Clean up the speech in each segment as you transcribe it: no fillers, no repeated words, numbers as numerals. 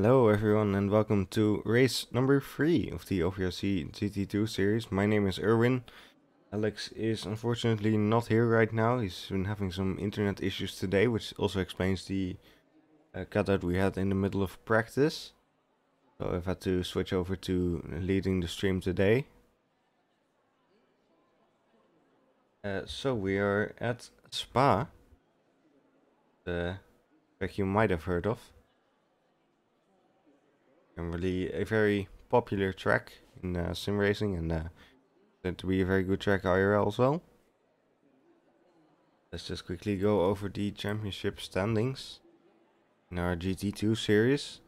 Hello everyone and welcome to race number 3 of the OVRC GT2 Series. My name is Erwin. Alex is unfortunately not here right now. He's been having some internet issues today, which also explains the cutout we had in the middle of practice. So I've had to switch over to leading the stream today. So we are at Spa, the track you might have heard of. Generally a very popular track in sim racing and to be a very good track IRL as well. Let's just quickly go over the championship standings in our GT2 series.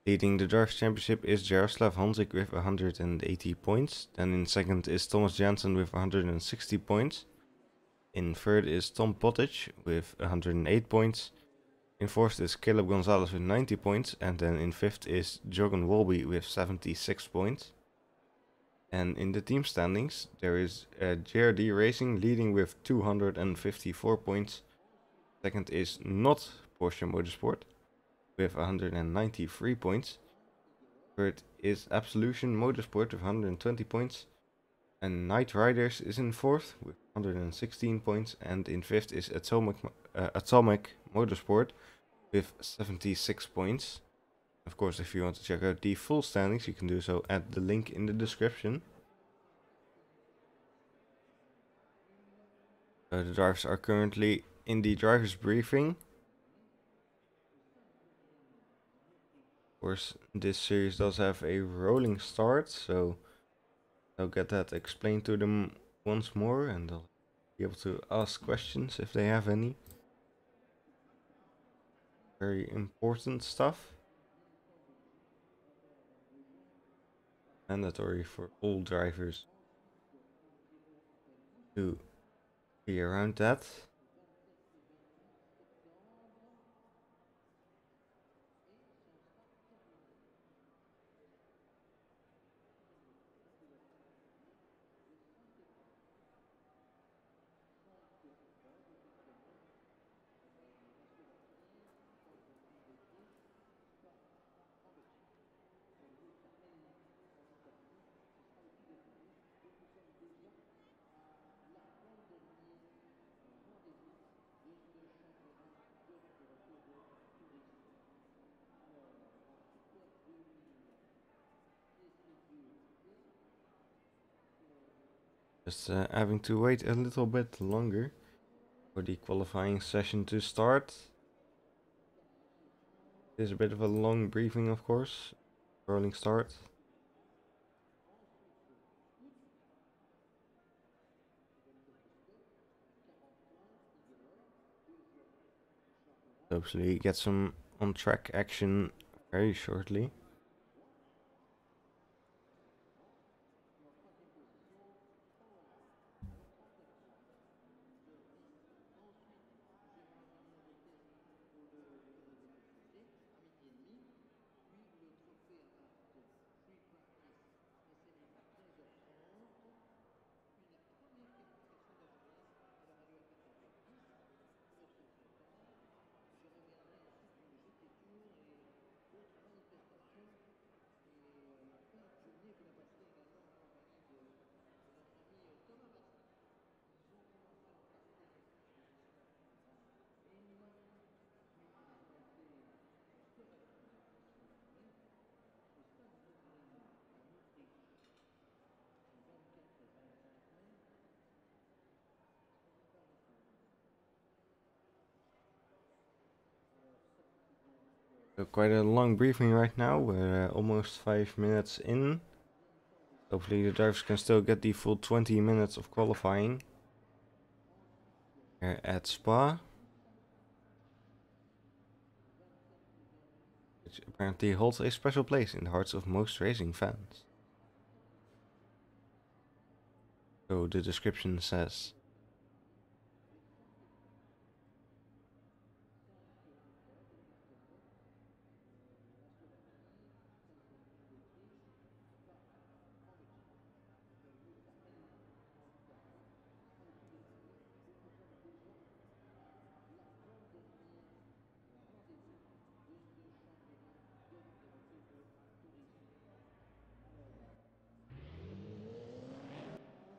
Leading the Drivers' Championship is Jaroslav Honzik with 180 points. Then in second is Thomas Jansen with 160 points. In third is Tom Pottage with 108 points. In fourth is Caleb Gonzalez with 90 points. And then in fifth is Jorgen Wolby with 76 points. And in the team standings, there is JRD Racing leading with 254 points. Second is not Porsche Motorsport with 193 points. Third is Absolution Motorsport with 120 points. And Night Riders is in fourth with 116 points. And in fifth is Atomic Motorsport with 76 points. Of course, if you want to check out the full standings, you can do so at the link in the description. The drivers are currently in the driver's briefing. Of course, this series does have a rolling start, so I'll get that explained to them once more and they'll be able to ask questions if they have any. Very important stuff. Mandatory for all drivers to be around that. Just having to wait a little bit longer for the qualifying session to start. It is a bit of a long briefing, of course. Rolling start. Hopefully get some on-track action very shortly. So quite a long briefing right now. We're almost 5 minutes in. Hopefully the drivers can still get the full 20 minutes of qualifying here at Spa, which apparently holds a special place in the hearts of most racing fans. So the description says,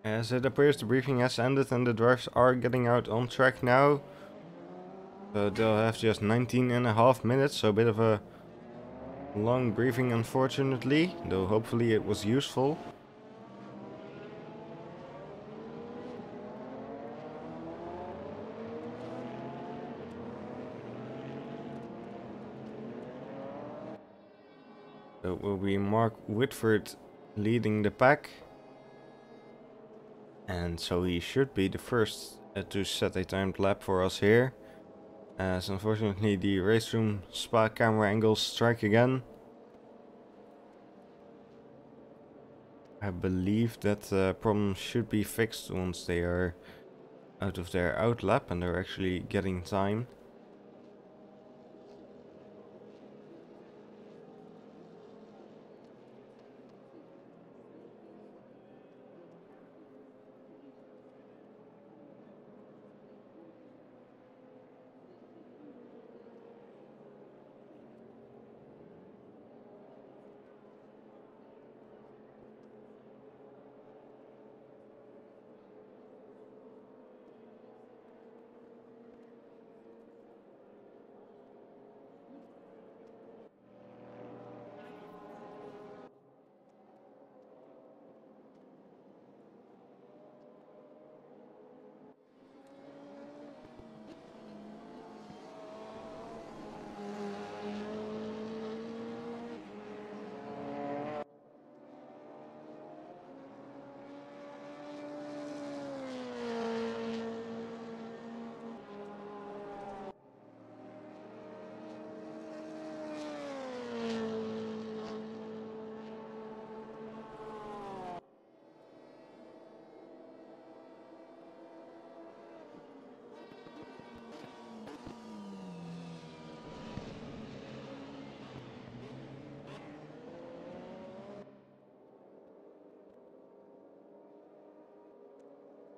As it appears the briefing has ended and the drivers are getting out on track now. So they'll have just 19.5 minutes, so a bit of a long briefing unfortunately, though hopefully it was useful. So it will be Mark Whitford leading the pack. And so he should be the first to set a timed lap for us here. As unfortunately the race room Spa camera angles strike again. I believe that problem should be fixed once they are out of their out lap and they're actually getting time.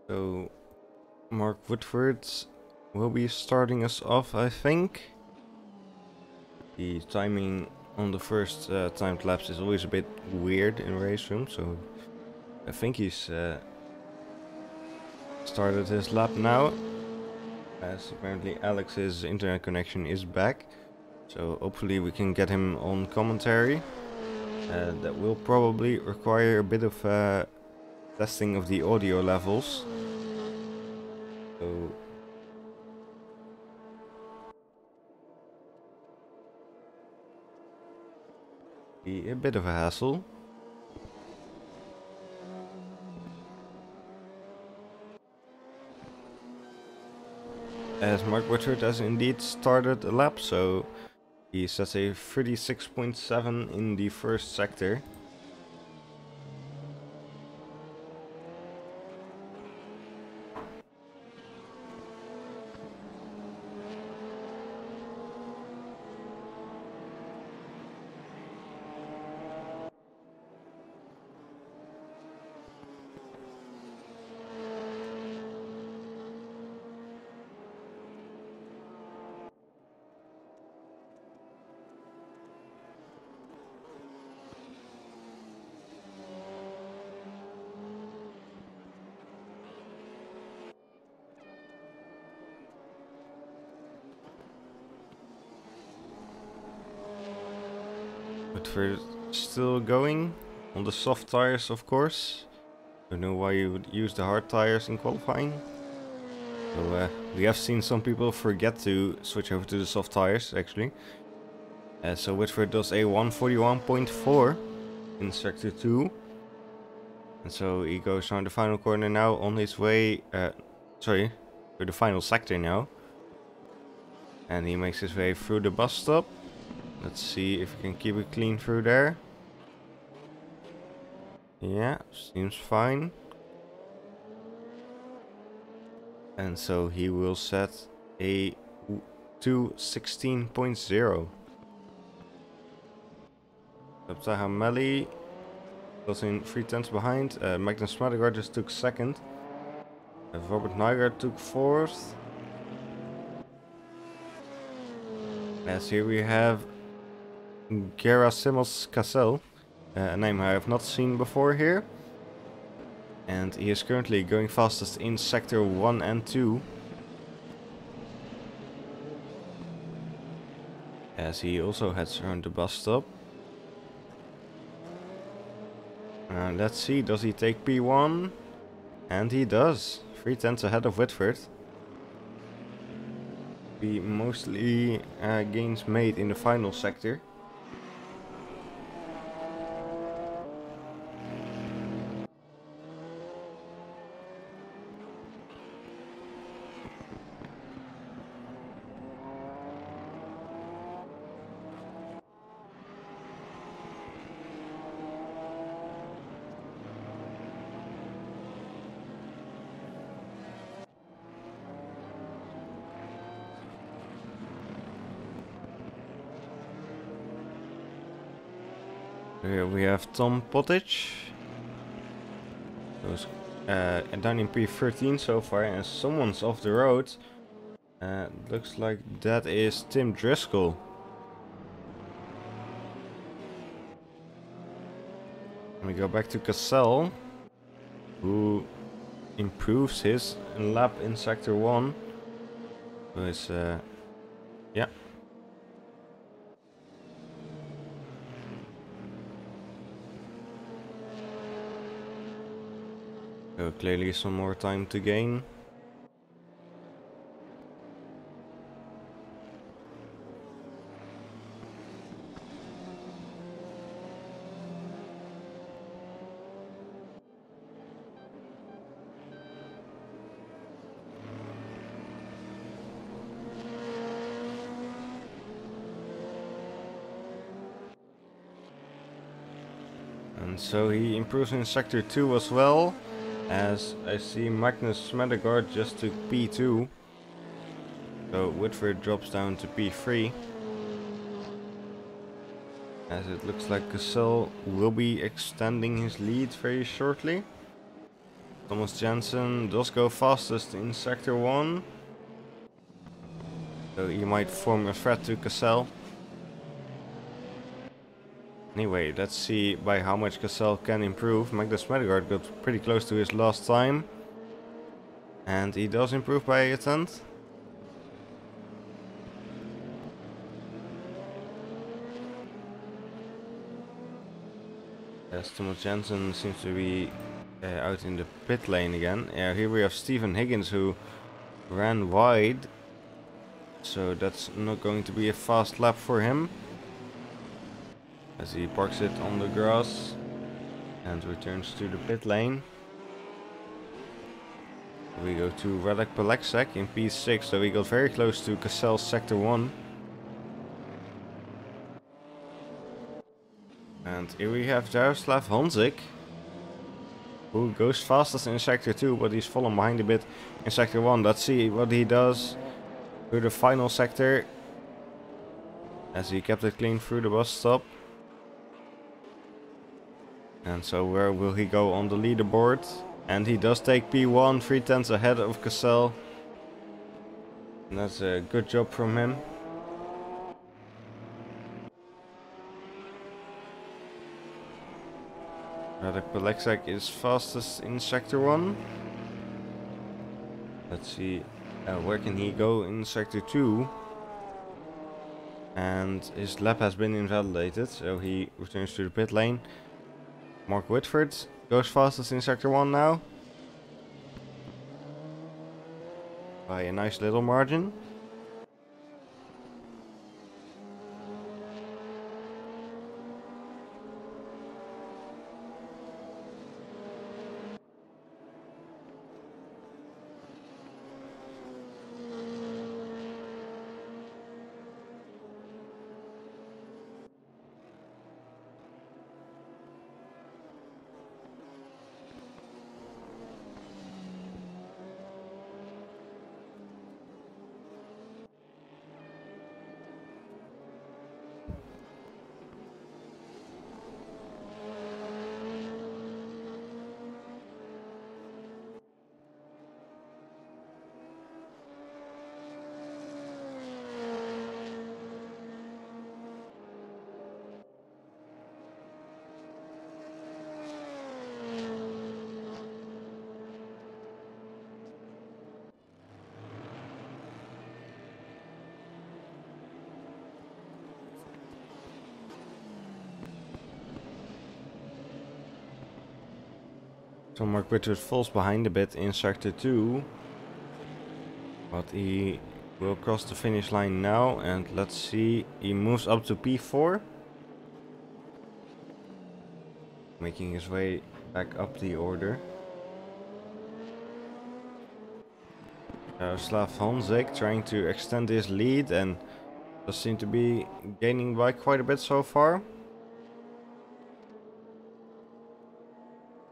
So Mark Woodford will be starting us off, I think. The timing on the first timed laps is always a bit weird in race room, so I think he's started his lap now. As apparently Alex's internet connection is back, so hopefully we can get him on commentary. That will probably require a bit of testing of the audio levels. So be a bit of a hassle. As Mark Woodford has indeed started a lap, so he sets a 36.7 in the first sector. But we're still going on the soft tires, of course. Don't know why you would use the hard tires in qualifying. So we have seen some people forget to switch over to the soft tires, actually. So Whitford does a 141.4 in sector 2. And so he goes around the final corner now on his way, sorry, to the final sector now. And he makes his way through the bus stop. Let's see if he can keep it clean through there. Yeah, seems fine. And so he will set a 2:16.0. Taha Melli was in 3/10 behind. Magnus Smadegaard just took second. Robert Nygaard took fourth. As here we have Gerasimos Cassel, a name I have not seen before here. And he is currently going fastest in sector 1 and 2. As he also heads around the bus stop. Let's see, does he take P1? And he does. 3/10 ahead of Whitford. He mostly gains made in the final sector. Here we have Tom Pottage. Who's down in P13 so far, and someone's off the road. Looks like that is Tim Driscoll. We go back to Cassell, who improves his lap in sector 1. So it's yeah. So clearly some more time to gain. And so he improves in sector 2 as well. As I see Magnus Smedegaard just took P2. So Whitford drops down to P3. As it looks like Cassell will be extending his lead very shortly. Thomas Jensen does go fastest in sector 1. So he might form a threat to Cassell. Anyway, let's see by how much Cassell can improve. Magnus Smedegaard got pretty close to his last time. And he does improve by a tenth. As Thomas Jensen seems to be out in the pit lane again. Here we have Stephen Higgins, who ran wide. So that's not going to be a fast lap for him. As he parks it on the grass and returns to the pit lane. We go to Radek Pelexek in P6, so we got very close to Cassell's sector 1. And here we have Jaroslav Honzik, who goes fastest in sector 2, but he's fallen behind a bit in sector 1. Let's see what he does through the final sector, as he kept it clean through the bus stop. And so where will he go on the leaderboard? And he does take P1, 3/10 ahead of Cassell. And that's a good job from him. Radek Pelexek is fastest in sector 1. Let's see, where can he go in sector 2? And his lap has been invalidated, so he returns to the pit lane. Mark Whitford goes fastest in sector 1 now. By a nice little margin. So Mark Whitworth falls behind a bit in sector 2. But he will cross the finish line now, and let's see, he moves up to P4. Making his way back up the order. Spa-Francorchamps trying to extend his lead and does seem to be gaining by quite a bit so far.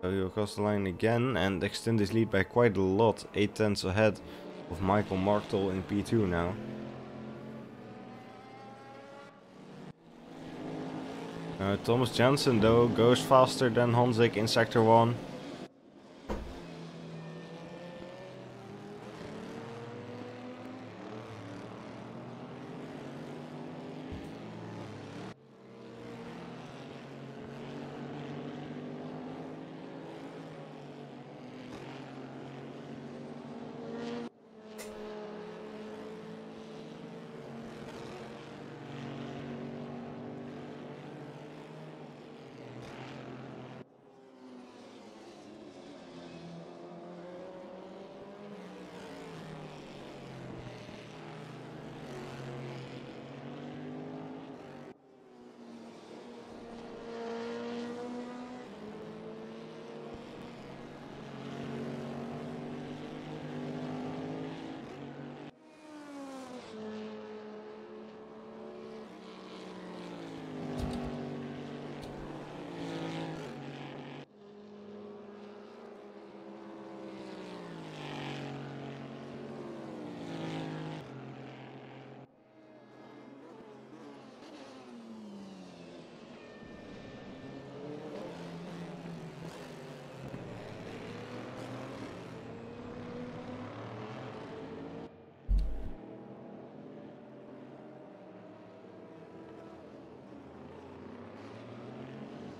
So he'll cross the line again and extend his lead by quite a lot, 8 tenths ahead of Michael Martel in P2 now. Thomas Jensen though goes faster than Honzik in sector 1.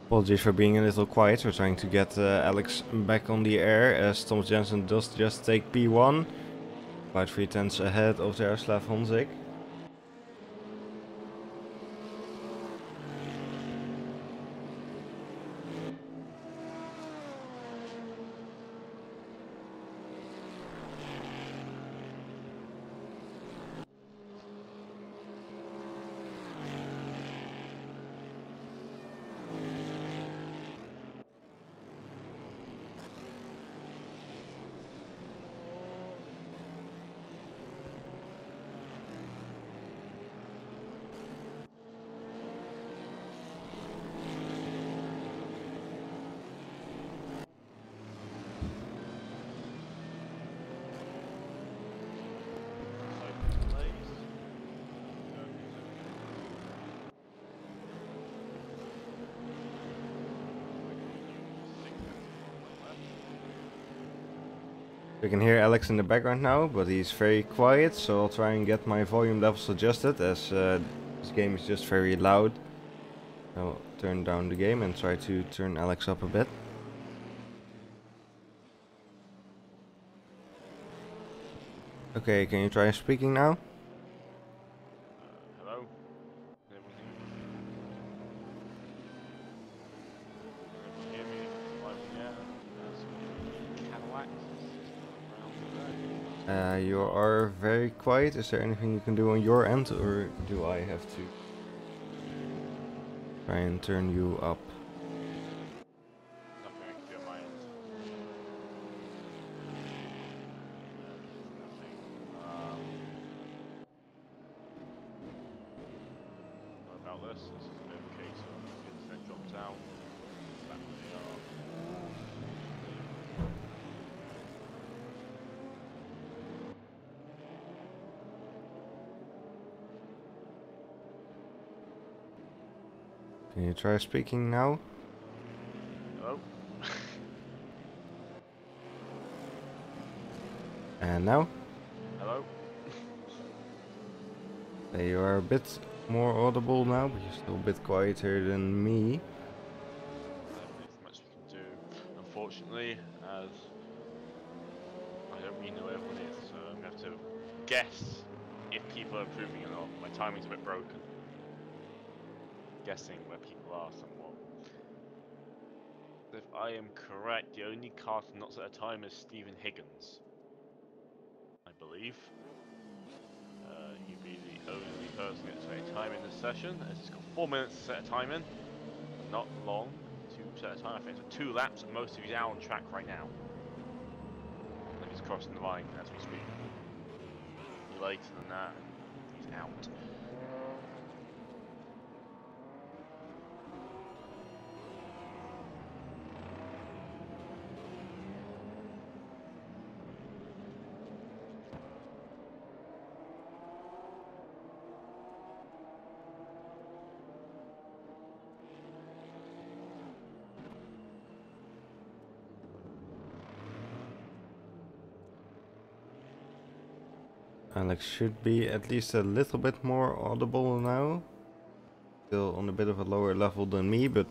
Apologies for being a little quiet, we're trying to get Alex back on the air as Thomas Jensen does just take P1. About 3 tenths ahead of Jaroslav Honzik. We can hear Alex in the background now, but he's very quiet, so I'll try and get my volume levels adjusted as this game is just very loud. I'll turn down the game and try to turn Alex up a bit. Okay, can you try speaking now? Hello? Can everyone hear me? Live in the air? Cadillacs around today. You are very quiet. Is there anything you can do on your end, or do I have to try and turn you up? Nothing I can do on my end. Nothing. What about this? This is a bit of a case of the internet dropped out. Back where they are. Can you try speaking now? Hello? And now? Hello? You are a bit more audible now, but you're still a bit quieter than me. There's much we can do. Unfortunately, as I don't really know where everyone is, so I'm going to have to guess if people are improving or not. My timing's a bit broken. Guessing where people are somewhat. If I am correct, the only car to not set a time is Stephen Higgins, I believe. He'd be the only person to set a time in this session, as he's got 4 minutes to set a time in. Not long to set a time. I think it's 2 laps at most if he's out on track right now. And he's crossing the line as we speak. Later than that, he's out. Alex should be at least a little bit more audible now. Still on a bit of a lower level than me, but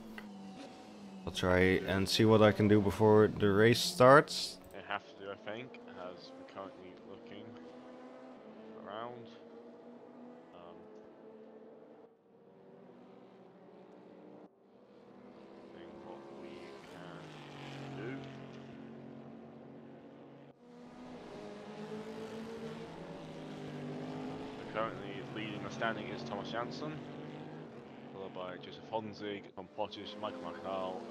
I'll try and see what I can do before the race starts. They have to do, I think, as we're currently looking around. Seeing what we can do. Currently leading the standing is Thomas Janssen, followed by Joseph Honzig, Tom Pottish, Michael McCall,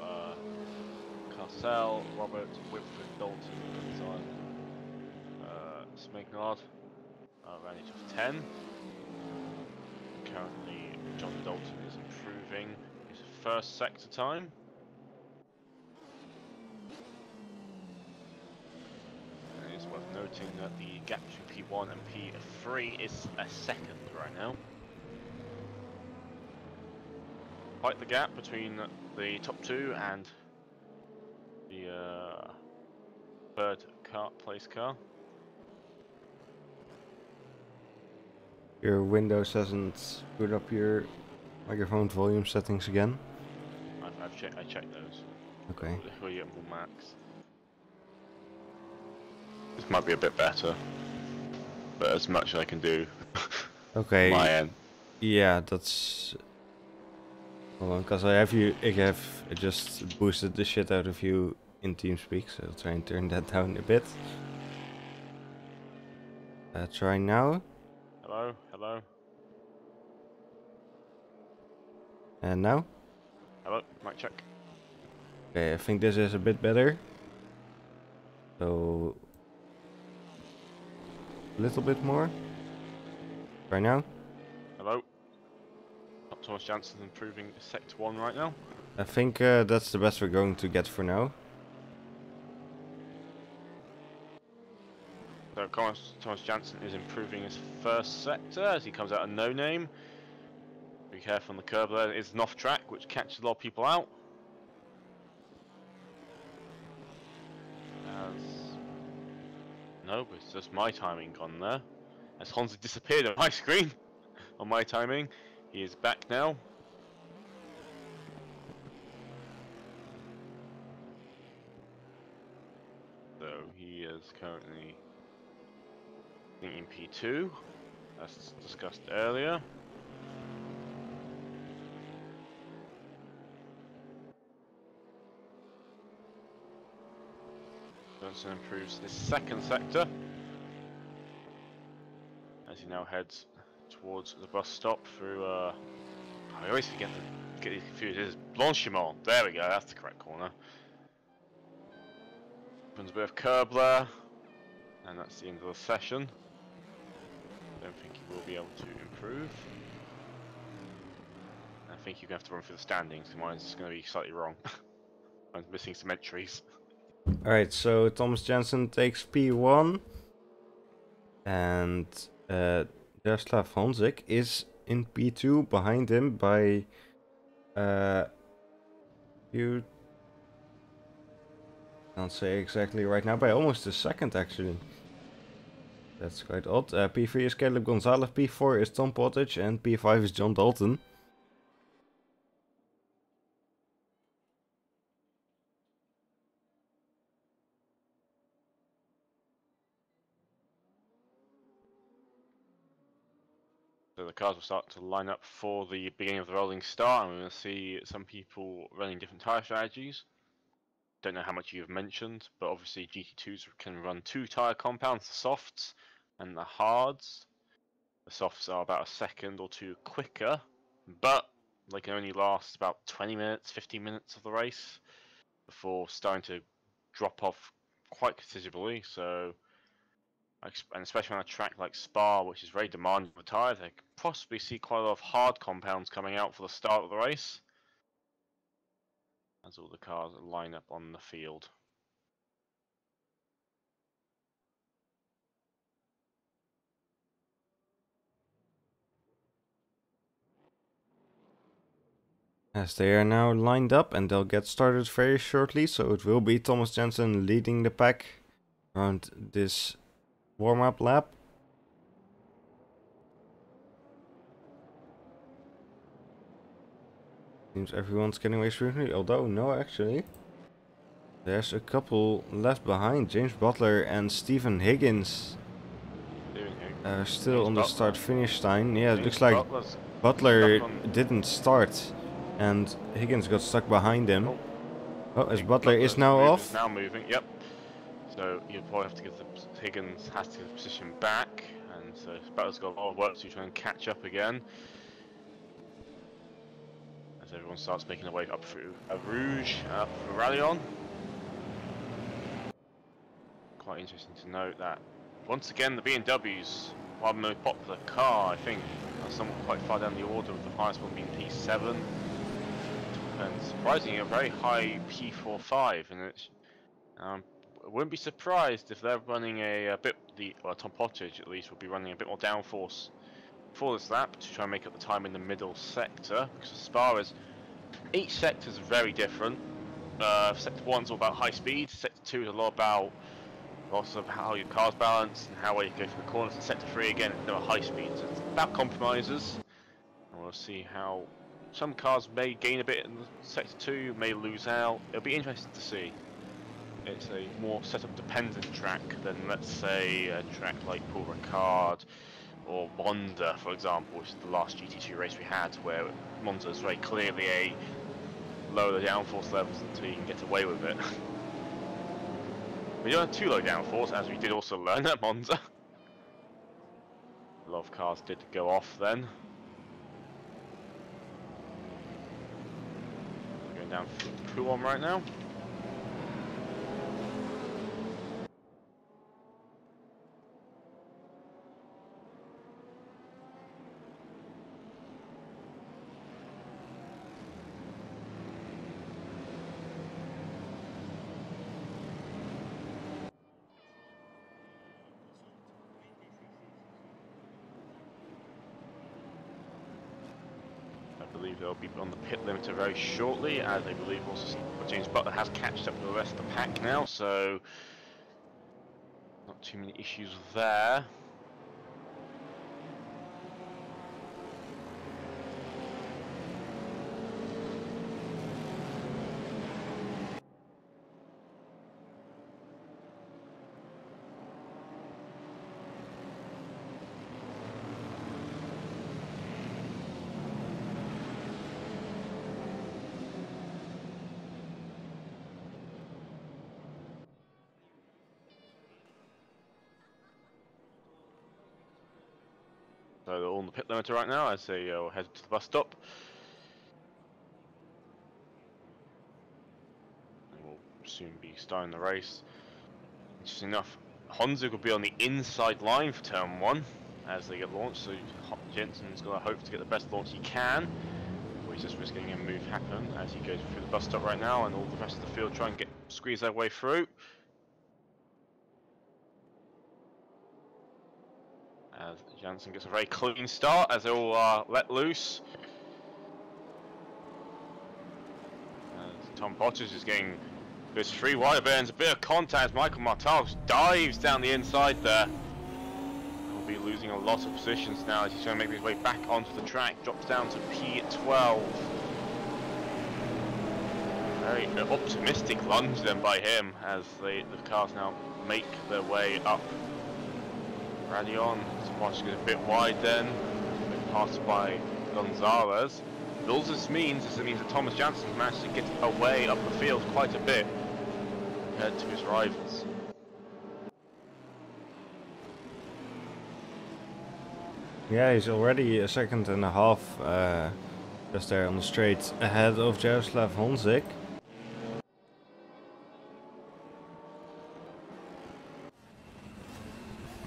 Carcel, Robert, Whitford, Dalton, Gonzalez, Smignard, around each of 10. Currently, John Dalton is improving his first sector time. And it's worth noting that the gap between P1 and P3 is a second right now. Quite the gap between the top 2 and the third place car. Your Windows hasn't screwed up your microphone volume settings again? I checked those. Okay. We'll get more max. This might be a bit better, but as much as I can do. Okay. My end. Yeah, that's. Hold on, because I have just boosted the shit out of you in TeamSpeak, so I'll try and turn that down a bit. Try now. Hello, hello. And now? Hello, mic check. Okay, I think this is a bit better. So a little bit more. Try now. Hello. Thomas Janssen improving Sector 1 right now. I think that's the best we're going to get for now. So Thomas Janssen is improving his first sector as he comes out of no name. Be careful on the curb there. It's an off track which catches a lot of people out. No, but it's just my timing gone there. As Honza disappeared on my screen, on my timing. He is back now. So he is currently in P2, as discussed earlier. Johnson improves his second sector as he now heads towards the bus stop through I always forget to get these confused. It is Blanchimont. There we go, that's the correct corner. Opens a bit of curb there, and that's the end of the session. Don't think he will be able to improve. I think you're going to have to run through the standings, because mine's going to be slightly wrong. I'm missing some entries. Alright, so Thomas Janssen takes P1. And Jaroslav Honzik is in P2 behind him by you can't say exactly right now, by almost a second actually. That's quite odd. P3 is Caleb Gonzalez, P4 is Tom Pottage, and P5 is John Dalton. So the cars will start to line up for the beginning of the rolling start, and we're going to see some people running different tyre strategies. don't know how much you've mentioned, but obviously GT2s can run 2 tyre compounds, the softs and the hards. The softs are about a second or two quicker, but they can only last about 20 minutes, 15 minutes of the race before starting to drop off quite considerably. So, and especially on a track like Spa, which is very demanding of the tyres, they could possibly see quite a lot of hard compounds coming out for the start of the race, as all the cars line up on the field. As they are now lined up and they'll get started very shortly, so it will be Thomas Jensen leading the pack around this warm-up lap. Seems everyone's getting away smoothly, although no, actually. There's a couple left behind, James Butler and Stephen Higgins. Still on the start-finish line. Yeah, it looks like Butler didn't start and Higgins got stuck behind him. Oh, as Butler is now off. Now moving, yep. So you'll probably have to get the Higgins has to get the position back, and so Butler's got a lot of work to try and catch up again. As everyone starts making their way up through Rouge, up through Rallion. Quite interesting to note that once again the BMWs, while the most popular car, I think, are somewhat quite far down the order, with the highest one being P7. And surprisingly, a very high P45, and it's, I wouldn't be surprised if they're running Tom Pottage at least will be running a bit more downforce for this lap to try and make up the time in the middle sector, because as far as each sector is very different. Sector 1's all about high speed, sector 2 is a lot about lots of how your car's balanced and how well you go through the corners, and sector 3 again is no high speed, so it's about compromises, and we'll see how some cars may gain a bit in sector 2, may lose out. It'll be interesting to see. It's a more setup dependent track than, let's say, a track like Paul Ricard or Monza, for example, which is the last GT2 race we had, where Monza is very clearly a lower the downforce levels until you can get away with it. We don't have too low downforce, as we did also learn at Monza. A lot of cars did go off then. Going down Coulomb right now. I believe they'll be on the pit limiter very shortly, as I believe also James Butler has catched up with the rest of the pack now, so not too many issues there. So they're all on the pit limiter right now as they head to the bus stop. And we'll soon be starting the race. Interesting enough, Honza will be on the inside line for turn 1 as they get launched, so Jensen's got to hope to get the best launch he can. He's just risking a move happen as he goes through the bus stop right now, and all the rest of the field try and squeeze their way through. As Jansen gets a very clean start as they all let loose. As Tom Pottage is getting this 3 wide burns, a bit of contact. Michael Martel dives down the inside there. He'll be losing a lot of positions now as he's trying to make his way back onto the track. Drops down to P12. Very optimistic lunge then by him as the cars now make their way up. Radion, Squash goes a bit wide then, passed by Gonzalez. All this means is that Thomas Jansen managed to get away up the field quite a bit compared to his rivals. Yeah, he's already a second and a half just there on the straight ahead of Jaroslav Honzik.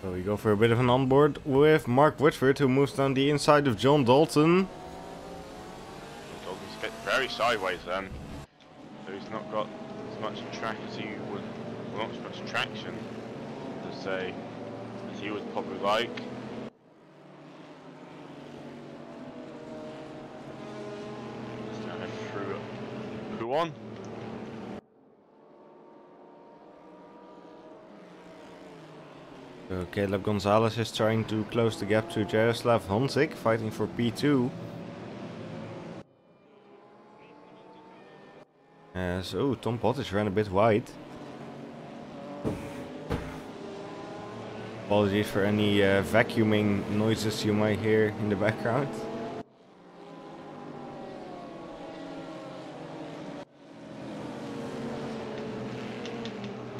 So we go for a bit of an onboard with Mark Whitford, who moves down the inside of John Dalton. Dalton's a bit very sideways then, so he's not got as much track as he would, well, not as much traction to say as he would probably like. Let's now head through Puon. So Caleb Gonzalez is trying to close the gap to Jaroslav Honzik, fighting for P2. So Tom Pottish ran a bit wide. Apologies for any vacuuming noises you might hear in the background.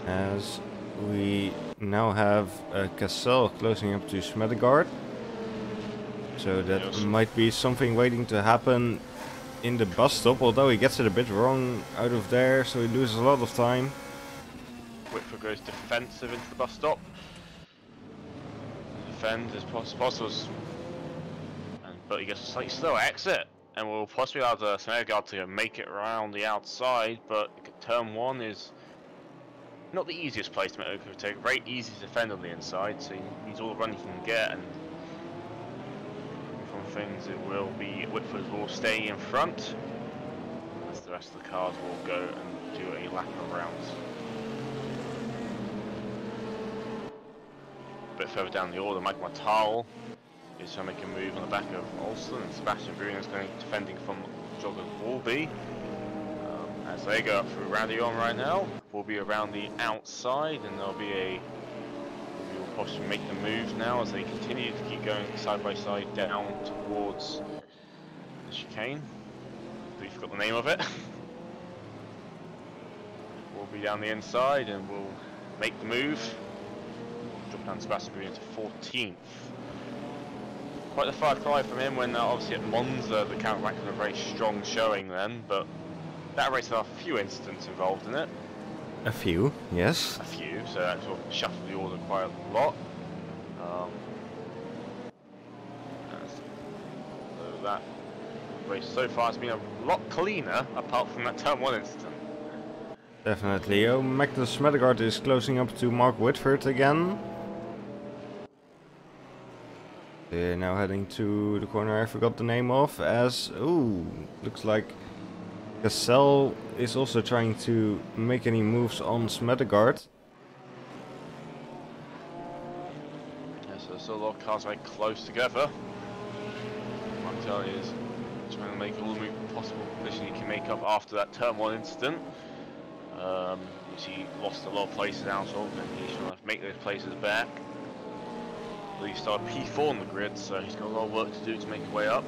As we now have Cassel closing up to Smedegaard. So that might be something waiting to happen in the bus stop, although he gets it a bit wrong out of there, so he loses a lot of time. Whitford goes defensive into the bus stop. Defend as possible, but he gets a slightly slower exit, and will possibly allow the Smedegaard to make it around the outside, but turn 1 is not the easiest place to make overtake. Very easy to defend on the inside, so he needs all the run he can get, and from things it will be Whitford will stay in front as the rest of the cars will go and do a lap of rounds. A bit further down the order, Mike Martal is trying to make a move on the back of Olsen, and Sebastian Bruno is going defending from Jogger Wolby. As they go up through Radion right now, will be around the outside, and there'll be a. We will possibly make the move now as they continue to keep going side by side down towards the chicane. We forgot the name of it. We'll be down the inside and we'll make the move. Drop down Sebastian Bruno to 14th. Quite the far cry from him when obviously at Monza the count ranked a very strong showing then, but that race had a few incidents involved in it. A few, yes. A few, so that sort of shuffled the order quite a lot. So that race so far has been a lot cleaner, apart from that turn 1 incident. Definitely. Oh, Magnus Smedegaard is closing up to Mark Whitford again. They're now heading to the corner I forgot the name of, as, ooh, looks like Cassel is also trying to make any moves on Smedegaard. Yeah, so there's a lot of cars very close together. Martel is trying to make all the possible position he can make up after that turn 1 incident. Which he lost a lot of places out of, and he's trying to make those places back. He started P4 on the grid, so he's got a lot of work to do to make his way up.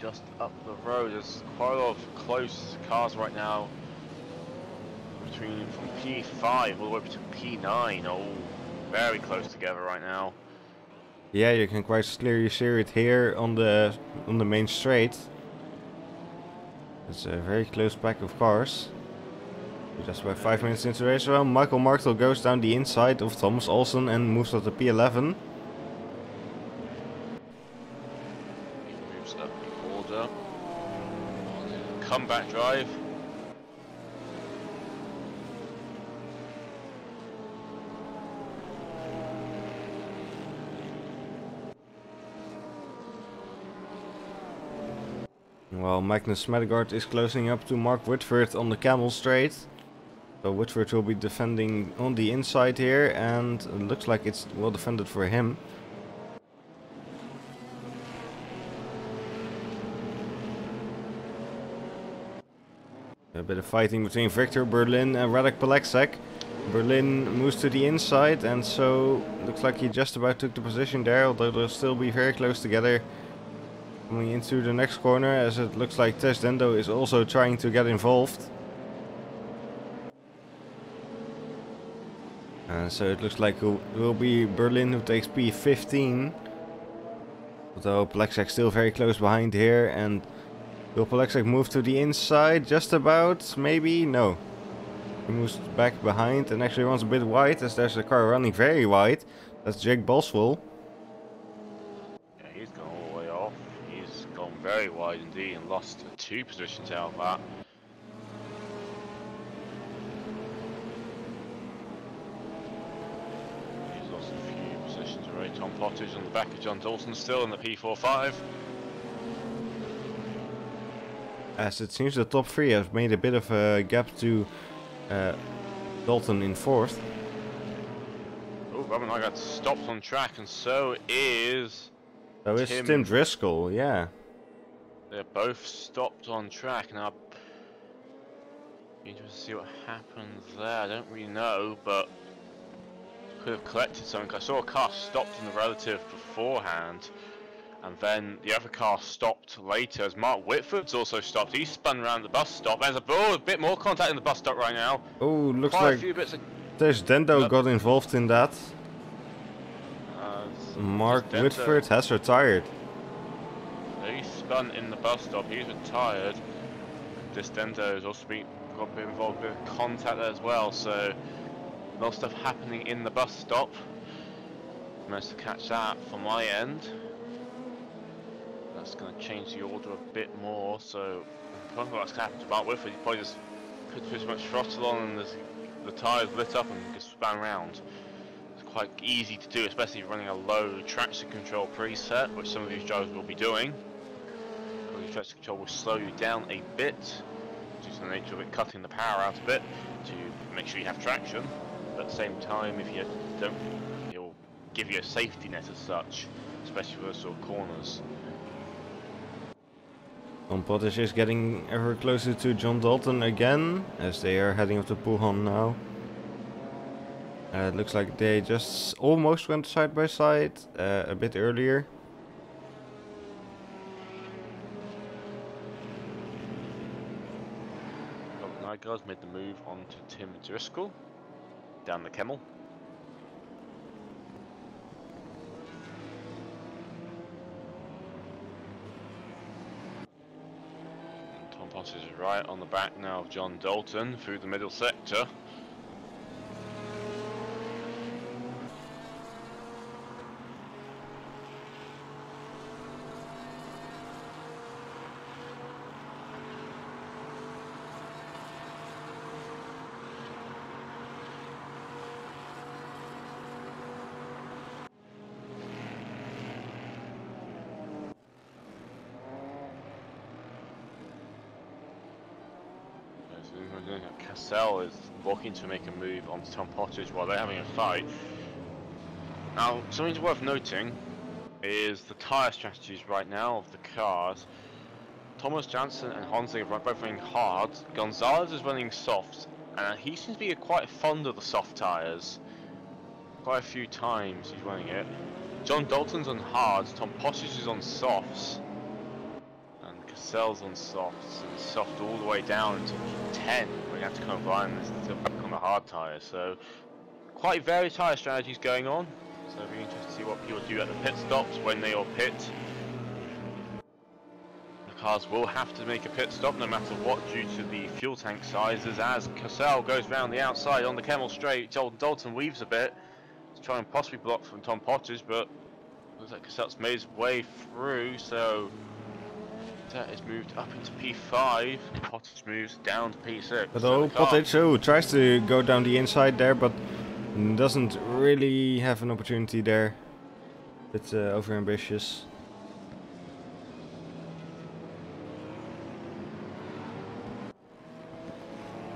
Just up the road, there's quite a lot of close cars right now. From P5 all the way to P9, oh, very close together right now. Yeah, you can quite clearly see it here on the main straight. It's a very close pack of cars. Just about 5 minutes into the race round, Michael Martel goes down the inside of Thomas Olsen and moves up to P11. He moves up the order. Comeback drive. While Magnus Smedegaard is closing up to Mark Whitford on the Camel Straight. So Whitford will be defending on the inside here, and it looks like it's well defended for him. So A bit of fighting between Victor Berlin and Radek Polexek. Berlin moves to the inside, and so looks like he just about took the position there, although they'll still be very close together. Coming into the next corner, as it looks like Tess Dendo is also trying to get involved. So it looks like it will be Berlin who takes P15. Although Polexek still very close behind here, and will Polexek move to the inside just about? Maybe? No. He moves back behind and actually runs a bit wide, as there's a car running very wide. That's Jake Boswell. Yeah, he's gone all the way off. He's gone very wide indeed and lost 2 positions out of that. He's lost a few positions already. Tom Pottage on the back of John Dalton still in the P45. As it seems the top 3 have made a bit of a gap to Dalton in 4th. Oh, Robin, I got stopped on track, and so is Tim Driscoll, yeah. They're both stopped on track. Now, interested to see what happens there. I don't really know, but could have collected something. I saw a car stopped in the relative beforehand, and then the other car stopped later, as Mark Whitford's also stopped. He spun around the bus stop. There's a bit more contact in the bus stop right now. Oh, looks Quite like a few bits of Tess Dendo got involved in that. Mark Dendo. Whitford has retired. He spun in the bus stop. He's retired. This Dendo has also got a bit involved with contact there as well. So, a lot of stuff happening in the bus stop. Managed to catch that from my end. That's going to change the order a bit more. So, probably what's happened to Mark Whitford, he probably just put too much throttle on, and the tyres lit up and just spun around. It's quite easy to do, especially if you're running a low traction control preset, which some of these drivers will be doing. Because traction control will slow you down a bit, due to the nature of it cutting the power out a bit, to make sure you have traction. But at the same time, if you don't, it will give you a safety net as such, especially for those sort of corners. Tom Pottage is getting ever closer to John Dalton again, as they are heading up to Puhan now. It looks like they just almost went side by side a bit earlier. Night Guards made the move on to Tim Driscoll down the Kemmel. Tom Pottage is right on the back now of John Dalton through the middle sector. Cassell is looking to make a move onto Tom Pottage while they're having a fight. Now, something worth noting is the tyre strategies right now of the cars. Thomas Jansen and Honsing are both running hard. Gonzalez is running softs, and he seems to be quite fond of the soft tyres. Quite a few times he's running it. John Dalton's on hards, Tom Pottage is on softs. Cassell's on softs, and soft all the way down to 10. We have to combine this to back on the hard tyres. So, quite varied tyre strategies going on. So, it'll be interesting to see what people do at the pit stops when they all pit. The cars will have to make a pit stop no matter what, due to the fuel tank sizes. As Cassell goes round the outside on the Kemmel straight, Dalton weaves a bit to try and possibly block from Tom Pottage, but looks like Cassell's made his way through. So. That is moved up into P5, and Pottage moves down to P6. But so Pottage tries to go down the inside there, but doesn't really have an opportunity there. Bit over ambitious.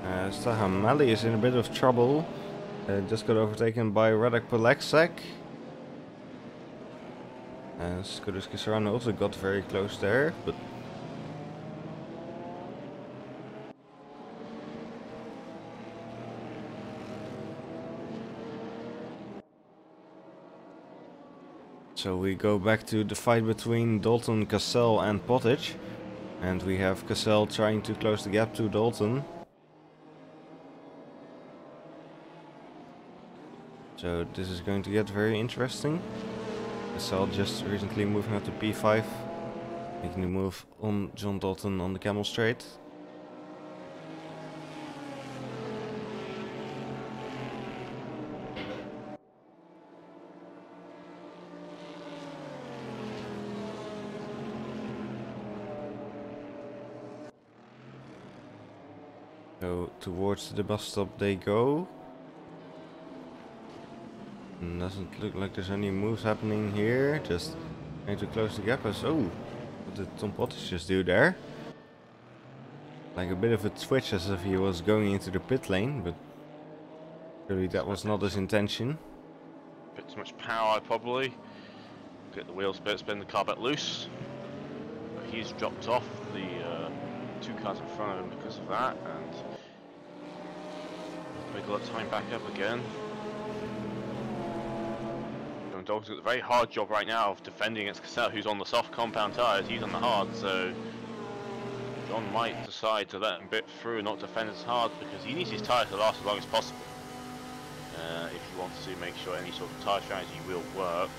Stahamali is in a bit of trouble. Just got overtaken by Radek Polexek. Skuduski Serrano also got very close there, but So we go back to the fight between Dalton, Cassell and Pottage. And we have Cassell trying to close the gap to Dalton. So this is going to get very interesting. Cassell just recently moving up to P5. Making the move on John Dalton on the Camel Straight. So towards the bus stop they go. And doesn't look like there's any moves happening here. Just trying to close the gap. As oh, what did Tom Pottage just do there? Like a bit of a twitch as if he was going into the pit lane, but surely that was not his intention. Bit too much power probably. Get the wheel spin the car back loose. But he's dropped off the 2 cars in front of him because of that, and make all that time back up again. John Dalton's got a very hard job right now of defending against Cassell, who's on the soft compound tyres. He's on the hard, so John might decide to let him bit through and not defend as hard, because he needs his tyres to last as long as possible. If he wants to make sure any sort of tyre strategy will work.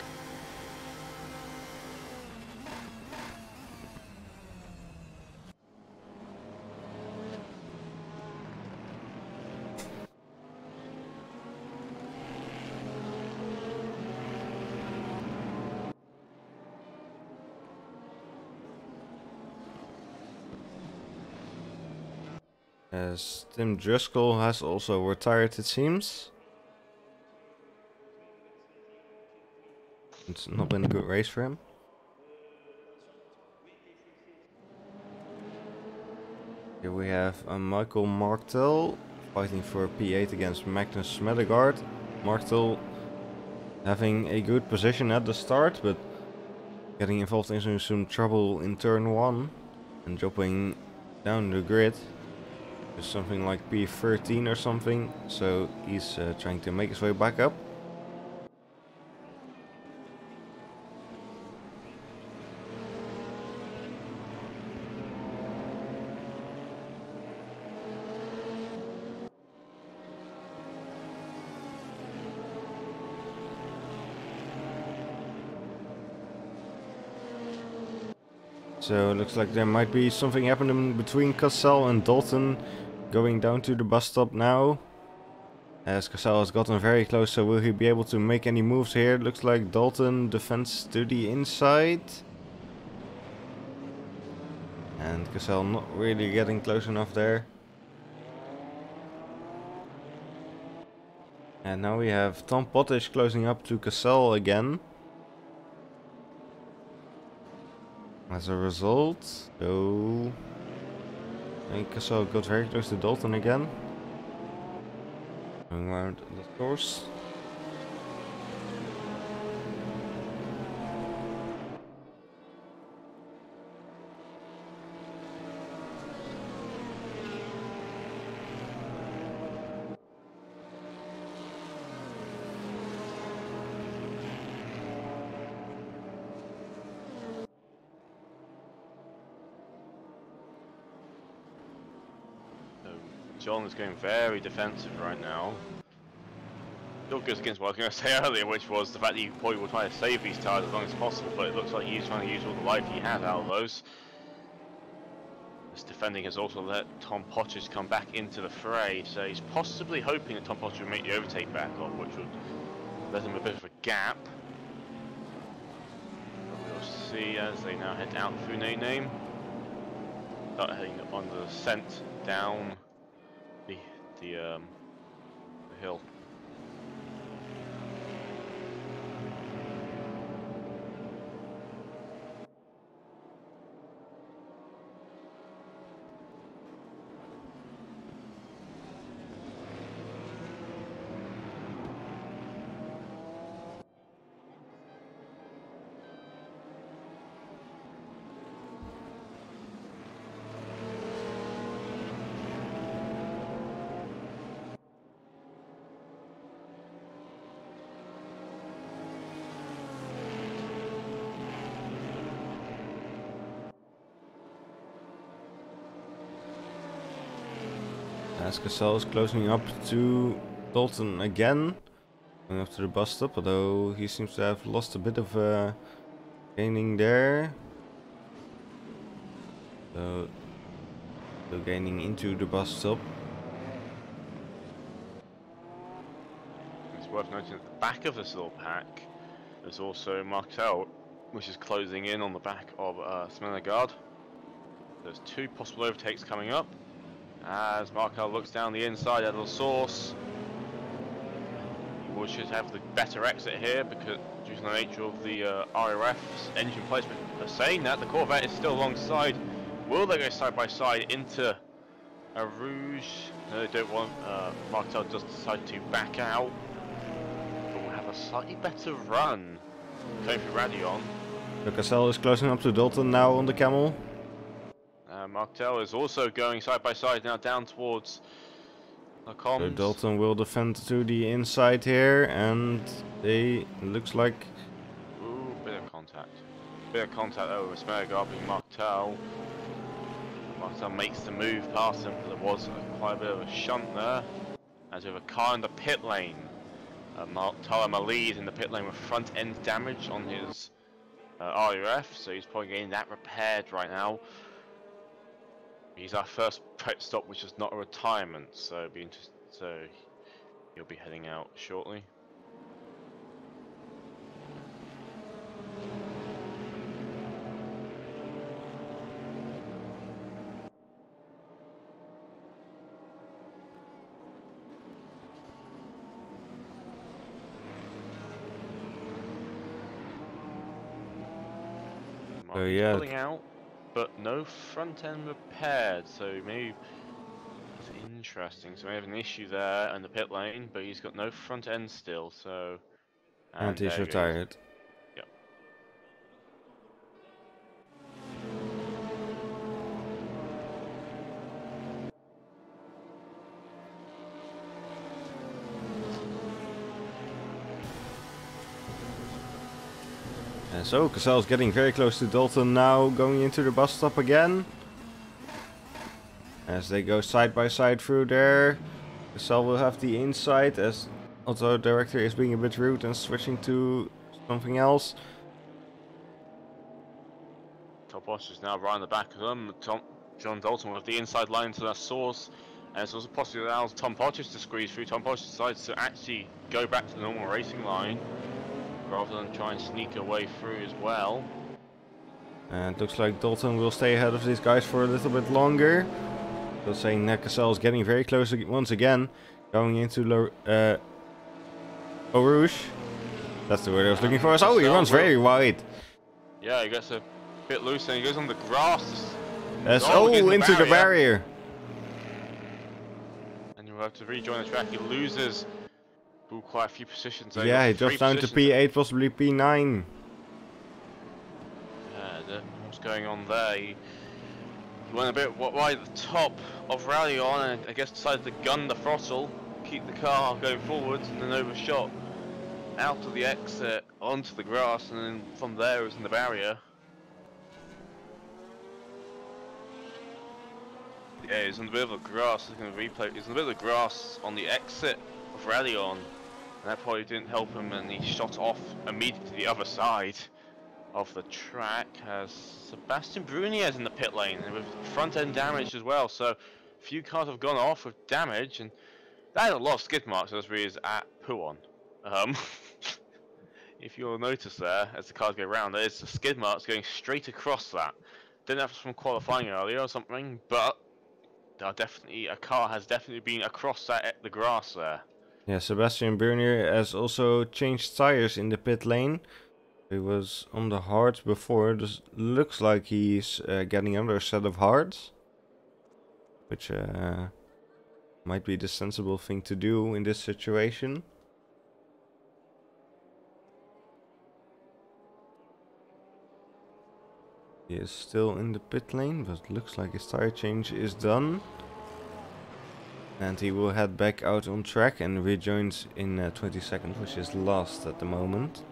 As Tim Driscoll has also retired, it seems. It's not been a good race for him. Here we have Michael Martel fighting for P8 against Magnus Smedegaard. Martel having a good position at the start, but getting involved in some trouble in turn 1 and dropping down the grid. Just something like P13 or something, so he's trying to make his way back up. So it looks like there might be something happening between Cassell and Dalton going down to the bus stop now. As Cassell has gotten very close, so will he be able to make any moves here? Looks like Dalton defends to the inside. And Cassell not really getting close enough there. And now we have Tom Pottage closing up to Cassell again. As a result, so I think Cassell got very close to Dalton again. Going around the course. John is going very defensive right now. Still goes against what I was going to say earlier, which was the fact that he probably will try to save these tyres as long as possible, but it looks like he's trying to use all the life he has out of those. This defending has also let Tom Pottage come back into the fray, so he's possibly hoping that Tom Pottage will make the overtake back off, which would let him a bit of a gap. But we'll see as they now head out through Name. Start heading on the descent down the hill. As Cassell is closing up to Dalton again. Going up to the bus stop, although he seems to have lost a bit of gaining there. So gaining into the bus stop. It's worth noting at the back of this little pack, there's also Martel, which is closing in on the back of Spa-Francorchamps. There's two possible overtakes coming up. As Markel looks down the inside at the source, we should have the better exit here because due to the nature of the RRF's engine placement. But saying that, the Corvette is still alongside. Will they go side by side into a Rouge? No, they don't want. Martel does decide to back out, but we'll have a slightly better run going through Radion. So Cassell is closing up to Dalton now on the Camel. Martel is also going side by side now down towards the comms. So Dalton will defend to the inside here, and they looks like. Ooh, bit of contact. Bit of contact over Spa-Francorchamps being Martel. Martel makes the move past him, but there was quite a bit of a shunt there. As we have a car in the pit lane. Martel lead in the pit lane with front end damage on his RUF, so he's probably getting that repaired right now. He's our first pit stop, which is not a retirement, so it'll be interesting. So he'll be heading out shortly. So yeah, pulling out, but no front end repaired, so maybe it's interesting. So we have an issue there in the pit lane, but he's got no front end still, so and he's retired. Yep. And so Cassell is getting very close to Dalton now, going into the bus stop again. As they go side by side through there, Cassell will have the inside as Auto Director is being a bit rude and switching to something else. Top Bosch is now right on the back of them. John Dalton with the inside line to that source, and it's also possibly allows Tom Podgers to squeeze through. Tom Podgers decides to actually go back to the normal racing line rather than try and sneak away through as well. And it looks like Dalton will stay ahead of these guys for a little bit longer. So saying that Cassell is getting very close once again, going into Eau Rouge. That's the word I was looking for. Oh, he runs very wide. Yeah, he gets a bit loose and he goes on the grass. Into the barrier. And you'll have to rejoin the track. He loses quite a few positions. Yeah, he drops down to P8, possibly P9. Yeah, what's going on there? He went a bit wide at the top of Radion and I guess decided to gun the throttle, keep the car going forwards, and then overshot out of the exit onto the grass, and then from there it was in the barrier. Yeah, he's on a bit of the grass. He's going to replay. He's on a bit of the grass on the exit of Radion, and that probably didn't help him, and he shot off immediately to the other side of the track. As Sebastian Brunier is in the pit lane and with front end damage as well, so a few cars have gone off with damage, and that had a lot of skid marks as we is at Pouon. If you'll notice there, as the cars go around, there's the skid marks going straight across that. Didn't have some qualifying earlier or something, but there are definitely a car has definitely been across that the grass there. Yeah, Sebastian Brunier has also changed tires in the pit lane. He was on the hards before. This looks like he's getting under a set of hards, which might be the sensible thing to do in this situation. He is still in the pit lane, but looks like his tire change is done. And he will head back out on track and rejoins in 20 seconds, which is last at the moment.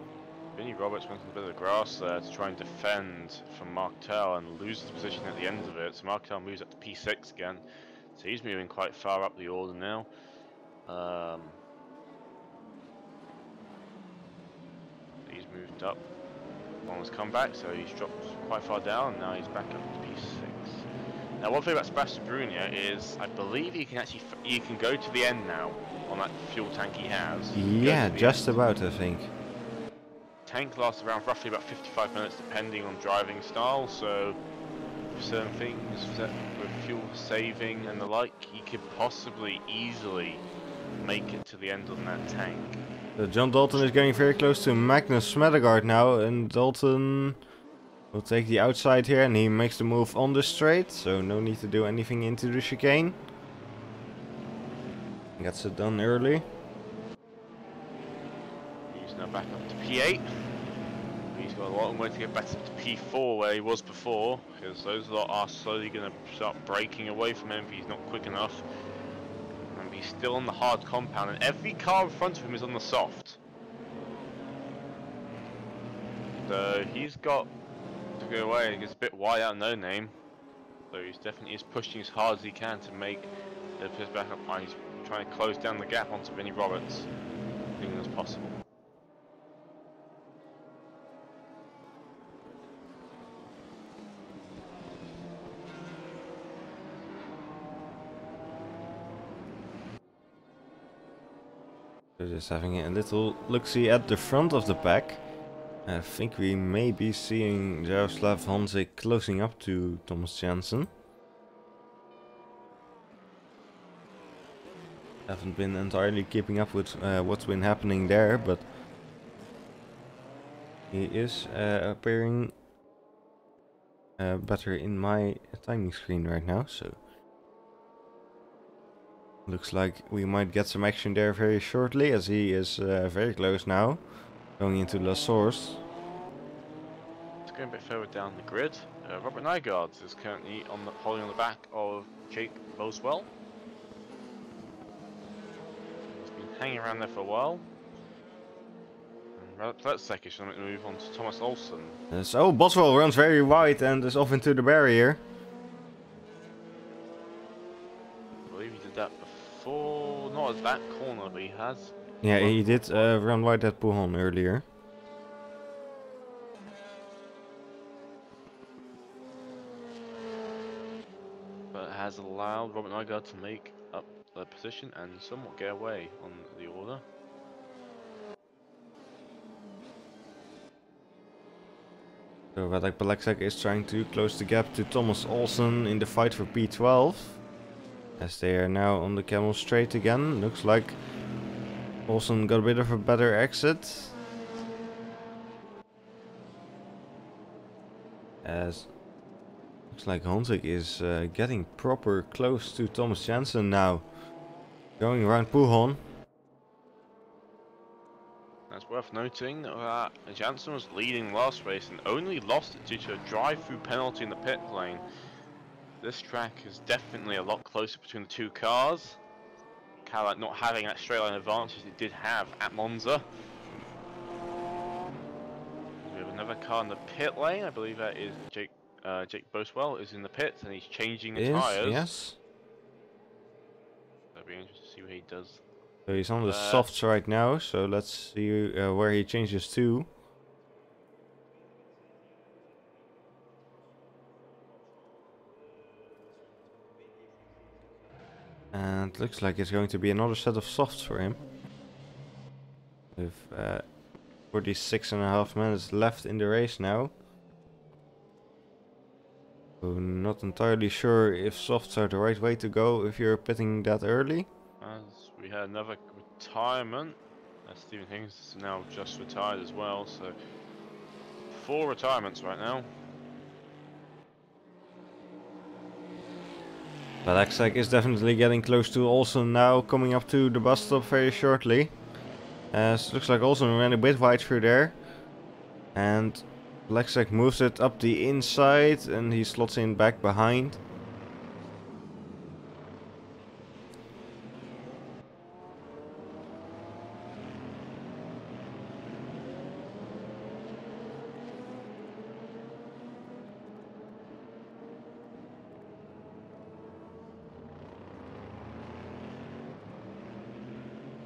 Vinnie Roberts went on a bit of the grass there to try and defend from Martel and loses position at the end of it. So Martel moves up to P6 again. So he's moving quite far up the order now. He's moved up. One's come back, so he's dropped quite far down, and now he's back up to P6. Now, one thing about Sebastian Brunier is, I believe you can go to the end now on that fuel tank he has. Yeah, just about, I think. Tank lasts around roughly about 55 minutes, depending on driving style. So, for certain things with fuel saving and the like, you could possibly easily make it to the end on that tank. So John Dalton is getting very close to Magnus Smedegaard now, and Dalton will take the outside here, and he makes the move on the straight, so no need to do anything into the chicane. Gets it done early. He's now back up to P8. He's got a long way to get back to P4 where he was before, because those lot are slowly going to start breaking away from him if he's not quick enough. And he's still on the hard compound, and every car in front of him is on the soft. So he's got to go away. He's a bit wide out, no name. So he's definitely pushing as hard as he can to make the piss back up high. He's trying to close down the gap onto Vinnie Roberts as soon as possible. So just having a little look-see at the front of the pack. I think we may be seeing Jaroslav Honzik closing up to Thomas Jansen. Haven't been entirely keeping up with what's been happening there, but he is appearing better in my timing screen right now, so looks like we might get some action there very shortly, as he is very close now, going into La Source. It's going a bit further down the grid. Robert Nygaard is currently holding on the back of Jake Boswell. He's been hanging around there for a while. And let's take a move on to Thomas Olsen. So Boswell runs very wide and is off into the barrier. I believe he did that before, not at that corner, but he has. Yeah, he did run wide at Pouhon earlier. But has allowed Robert Nygaard to make up the position and somewhat get away on the order. So Radek Balekzak is trying to close the gap to Thomas Olsen in the fight for P12. As they are now on the Camel Straight again. Looks like Olsen got a bit of a better exit. As looks like Honzik is getting proper close to Thomas Jansen now. Going around Pouhon. It's worth noting that Jansen was leading last race and only lost it due to a drive-through penalty in the pit lane. This track is definitely a lot closer between the two cars. Kind of like not having that straight line advantage it did have at Monza. We have another car in the pit lane. I believe that is Jake Boswell is in the pits and he's changing the tyres. Yes. That'll be interesting to see what he does. So he's on the softs right now, so let's see where he changes to. And looks like it's going to be another set of softs for him. With 46.5 minutes left in the race now. So not entirely sure if softs are the right way to go if you're pitting that early. As we had another retirement, Stephen Higgins is now just retired as well, so 4 retirements right now. Balekzak is definitely getting close to Olsen now, coming up to the bus stop very shortly. Looks like Olsen ran a bit wide through there. And Balekzak moves it up the inside and he slots in back behind.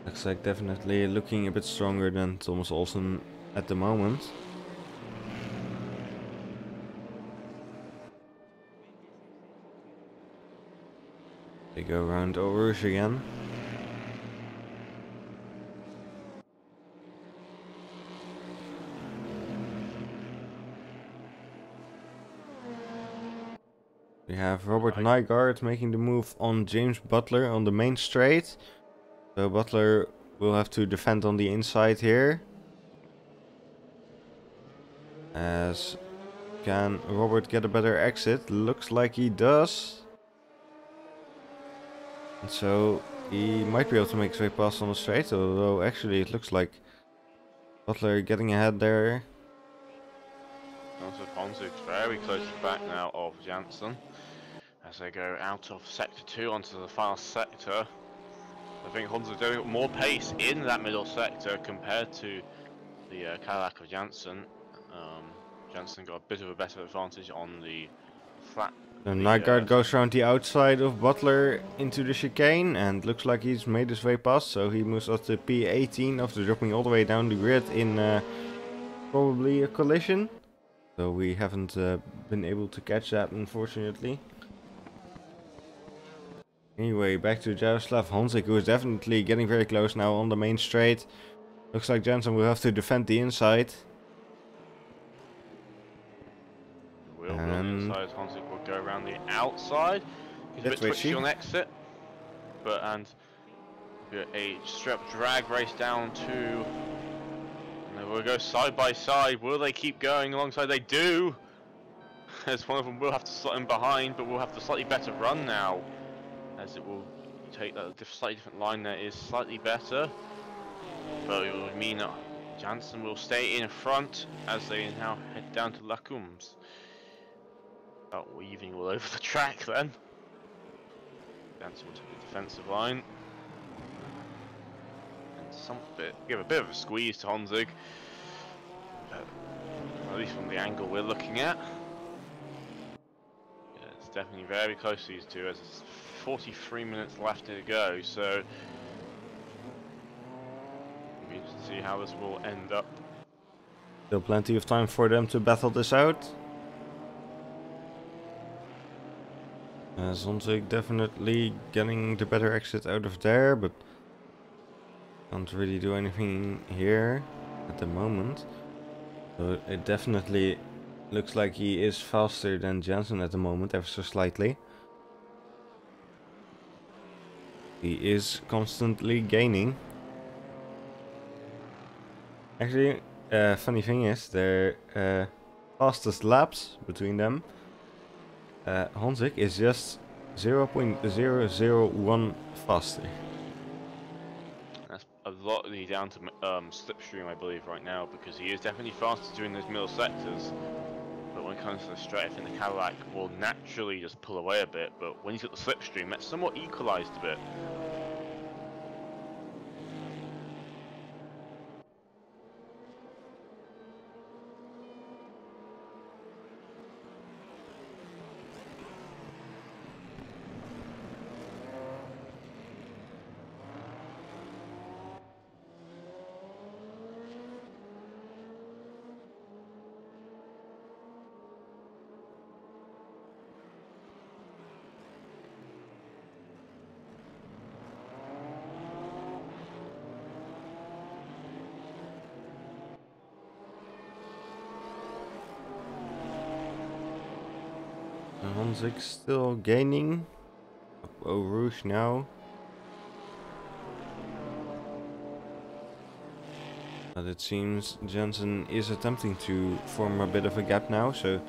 Looks like definitely looking a bit stronger than Thomas Olsen at the moment. They go around OVRC again. We have Robert Nygaard making the move on James Butler on the main straight. So Butler will have to defend on the inside here. As can Robert get a better exit? Looks like he does. And so he might be able to make his way past on the straight, although actually it looks like Butler getting ahead there. Also, Ponzuk's very close to the back now of Janssen as they go out of sector 2 onto the final sector. I think Honzuk doing more pace in that middle sector compared to the Cadillac of Janssen. Janssen got a bit of a better advantage on the flat. So Nygaard goes around the outside of Butler into the chicane and looks like he's made his way past, so he moves up to P18 after dropping all the way down the grid in probably a collision. So we haven't been able to catch that, unfortunately. Anyway, back to Jaroslav Honzik, who is definitely getting very close now on the main straight. Looks like Janssen will have to defend the inside. Will go on the inside, Honzik will go around the outside. He's a bit twitchy on exit, but and a straight drag race down to, and they will go side by side. Will they keep going alongside? They do, as one of them will have to slot in behind, but will have the slightly better run now, as it will take that slightly different line that is slightly better, but it will mean that Janssen will stay in front as they now head down to Lacums. Weaving all over the track then. Janssen will take the defensive line. And give a bit of a squeeze to Honzig. At least from the angle we're looking at. Yeah, it's definitely very close to these two as there's 43 minutes left to go, so we'll be interested to see how this will end up. Still plenty of time for them to battle this out. Honzig definitely getting the better exit out of there, but can't really do anything here at the moment. So it definitely looks like he is faster than Janssen at the moment, ever so slightly. He is constantly gaining. Actually, funny thing is, their fastest laps between them, Honzik is just 0.001 faster. That's a lot down to slipstream, I believe, right now, because he is definitely faster during those middle sectors. But when it comes to the straight, I think the Cadillac will naturally just pull away a bit. But when he's got the slipstream, that's somewhat equalised a bit. Honzik still gaining. Up Eau Rouge now. But it seems Janssen is attempting to form a bit of a gap now, so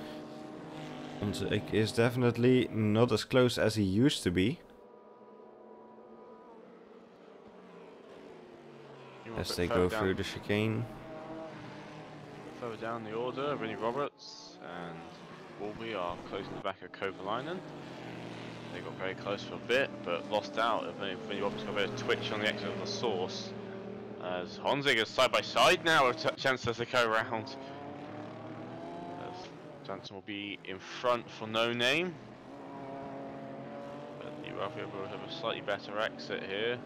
Honzik is definitely not as close as he used to be. As they go through the chicane. Further down the order, Vinnie Roberts and Wolby are close to the back of Kovalainen. They got very close for a bit, but lost out. Vinnie Roberts got a bit of twitch on the exit of the source. As Honzig is side by side now with chance as they go around. As Janssen will be in front for No Name. But the Rafael will have a slightly better exit here.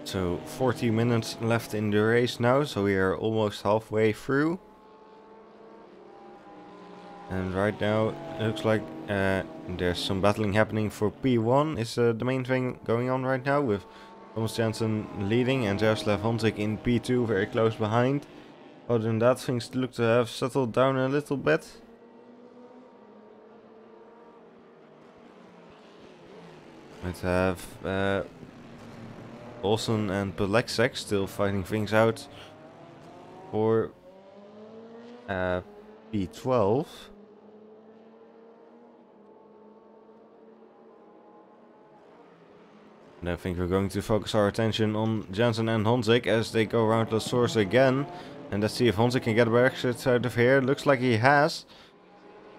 So 40 minutes left in the race now, so we are almost halfway through. And right now it looks like there's some battling happening for P1 is the main thing going on right now, with Thomas Jensen leading and Jaroslav Honzik in P2 very close behind. Other than that, things look to have settled down a little bit. Might have Olsen and Pelexek still fighting things out for P12. And I think we're going to focus our attention on Jensen and Honzik as they go around the source again. And let's see if Honzik can get a better exit out of here. Looks like he has.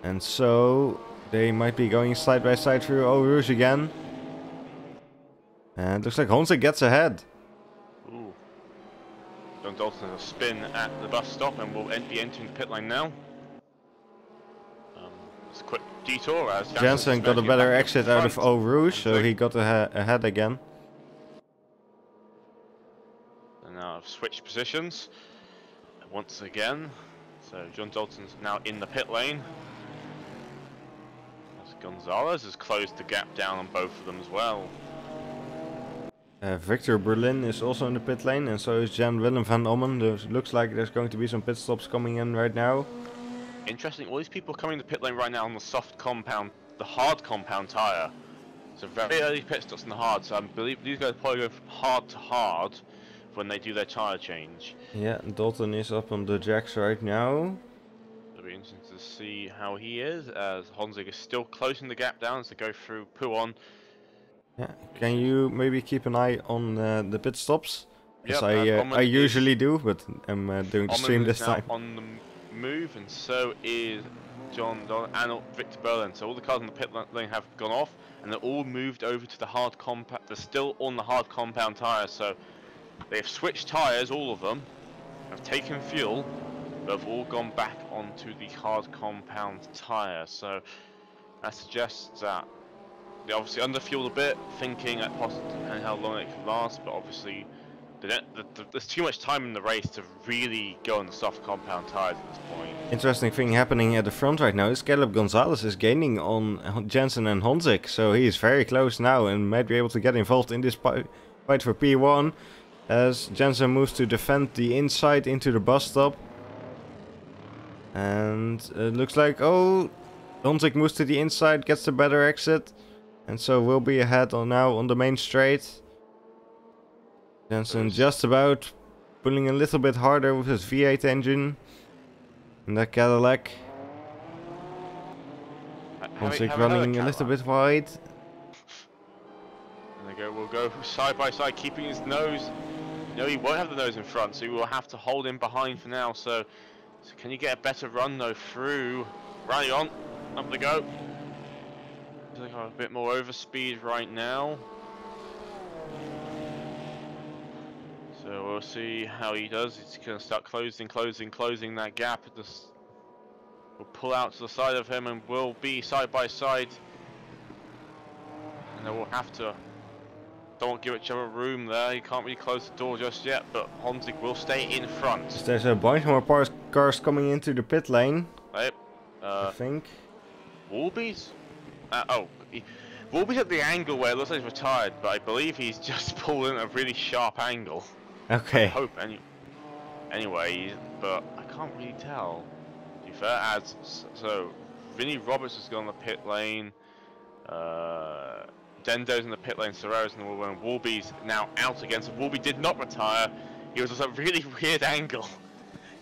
And so they might be going side by side through OVRC again. And looks like Honzik gets ahead. Ooh. John Dalton has a spin at the bus stop and will be entering the pit lane now. It's a quick detour as Jensen got a better exit out of OVRC, so he got ahead again. And now I've switched positions once again. So John Dalton's now in the pit lane. As Gonzalez has closed the gap down on both of them as well. Victor Berlin is also in the pit lane, and so is Jan Willem van Ommen. Looks like there's going to be some pit stops coming in right now. Interesting, all these people coming to the pit lane right now on the soft compound, the hard compound tyre. So very early pit stops in the hard, so I believe these guys probably go from hard to hard when they do their tyre change. Yeah, Dalton is up on the jacks right now. It'll be interesting to see how he is, as Honzik is still closing the gap down as they go through Pouon. Yeah, can you maybe keep an eye on the pit stops? Yes, Yep, I usually do, but I'm doing the stream this time. On the move, and so is John and Victor Berlin. So all the cars on the pit lane have gone off, and they're all moved over to the hard compound. They're still on the hard compound tyres, so they've switched tyres, all of them, have taken fuel, but have all gone back onto the hard compound tyre. So that suggests that they obviously underfueled a bit, thinking at and how long it could last, but obviously there's too much time in the race to really go on the soft compound tyres at this point. Interesting thing happening at the front right now is Caleb Gonzalez is gaining on Jensen and Honzik, so he is very close now and might be able to get involved in this fight for P1 as Jensen moves to defend the inside into the bus stop. And it looks like, oh, Honzik moves to the inside, gets the better exit, and so we'll be ahead now on the main straight. Jensen just about pulling a little bit harder with his V8 engine in that Cadillac. Honzik running a little bit wide. And they go, we'll go side by side, keeping his nose. No, he won't have the nose in front, so he will have to hold him behind for now. So can you get a better run though through? Rally on, up they go. He's got a bit more overspeed right now. So we'll see how he does. He's going to start closing that gap. We'll pull out to the side of him and we'll be side by side. And then we'll have to, don't give each other room there. You can't really close the door just yet, but Honzik will stay in front. There's a bunch more cars coming into the pit lane. Right. I think. Wolby's? Wolby's at the angle where it looks like he's retired, but I believe he's just pulled in a really sharp angle. Okay. I hope anyway, but I can't really tell. To be fair, so Vinnie Roberts has gone on the pit lane. Dendo's in the pit lane. Serraro's in the wheel lane. Wolby's now out again. So Wolby did not retire. He was at a really weird angle.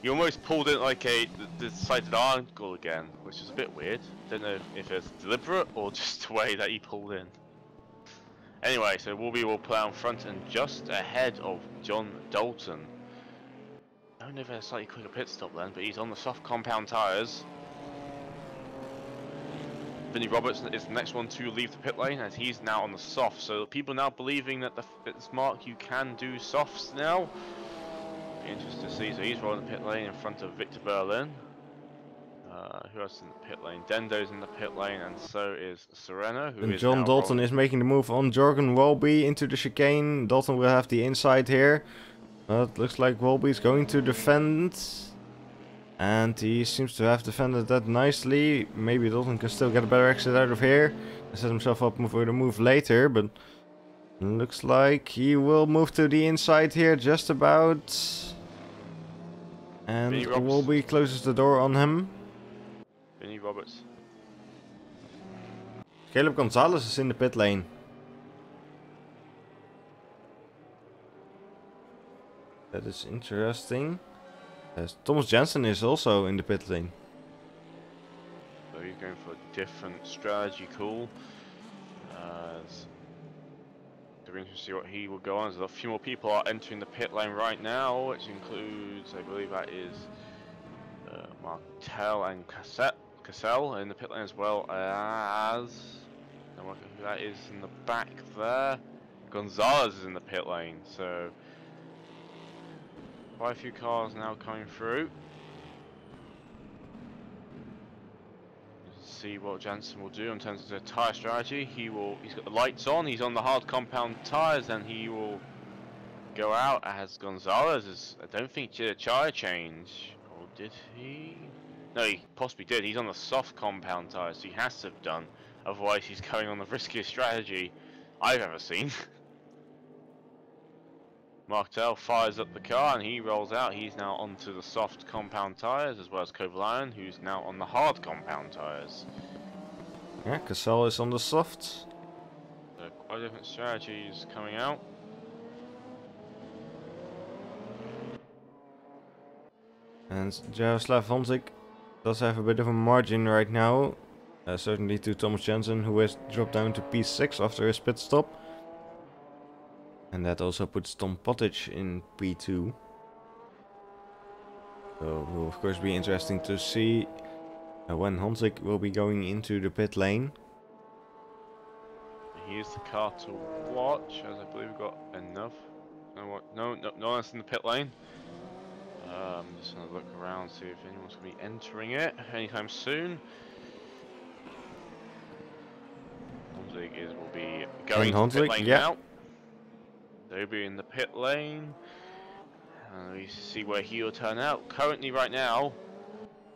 He almost pulled in like a decided angle again, which is a bit weird. Don't know if it's deliberate or just the way that he pulled in. Anyway, so Wolby will pull out in front and just ahead of John Dalton. I don't know if there's a slightly quicker pit stop then, but he's on the soft compound tyres. Vinnie Roberts is the next one to leave the pit lane as he's now on the soft. So people now believing that it's Mark, you can do softs now. Be interesting to see. So he's rolling the pit lane in front of Victor Berlin. Who else in the pit lane? Dendo's in the pit lane, and so is Sereno, who And is John now Dalton rolling. is making the move on Jorgen Wolby into the chicane. Dalton will have the inside here. It looks like Wolby's going to defend. And he seems to have defended that nicely. Maybe Dalton can still get a better exit out of here. And set himself up for the move later. But looks like he will move to the inside here just about. And Vinnie Roberts. Wolby closes the door on him. Vinnie Roberts. Caleb Gonzalez is in the pit lane. That is interesting. As Thomas Jensen is also in the pit lane. So he's going for a different strategy call. We're interested to see what he will go on. There's a few more people are entering the pit lane right now, which includes, I believe that is Martel and Cassell in the pit lane, as well as, I don't know who that is in the back there. Gonzalez is in the pit lane, so quite a few cars now coming through. See what Jansen will do in terms of the tyre strategy. He's got the lights on, he's on the hard compound tyres, and he will go out as Gonzalez is, I don't think, did a tyre change. Or did he? No, he possibly did. He's on the soft compound tyres, so he has to have done. Otherwise he's going on the riskiest strategy I've ever seen. Martel fires up the car and he rolls out. He's now onto the soft compound tyres, as well as Kovalainen, who's now on the hard compound tyres. Yeah, Cassell is on the softs. So quite different strategies coming out. And Jaroslav Honzik does have a bit of a margin right now. Certainly to Thomas Jensen, who has dropped down to P6 after his pit stop. And that also puts Tom Pottage in P2. So it will of course be interesting to see when Honzik will be going into the pit lane. Here's the car to watch, as I believe we've got enough. No one's in the pit lane. I'm just gonna look around, see if anyone's gonna be entering it anytime soon. Honzik will be going to the pit lane now. They'll be in the pit lane. We see where he'll turn out. Currently, right now,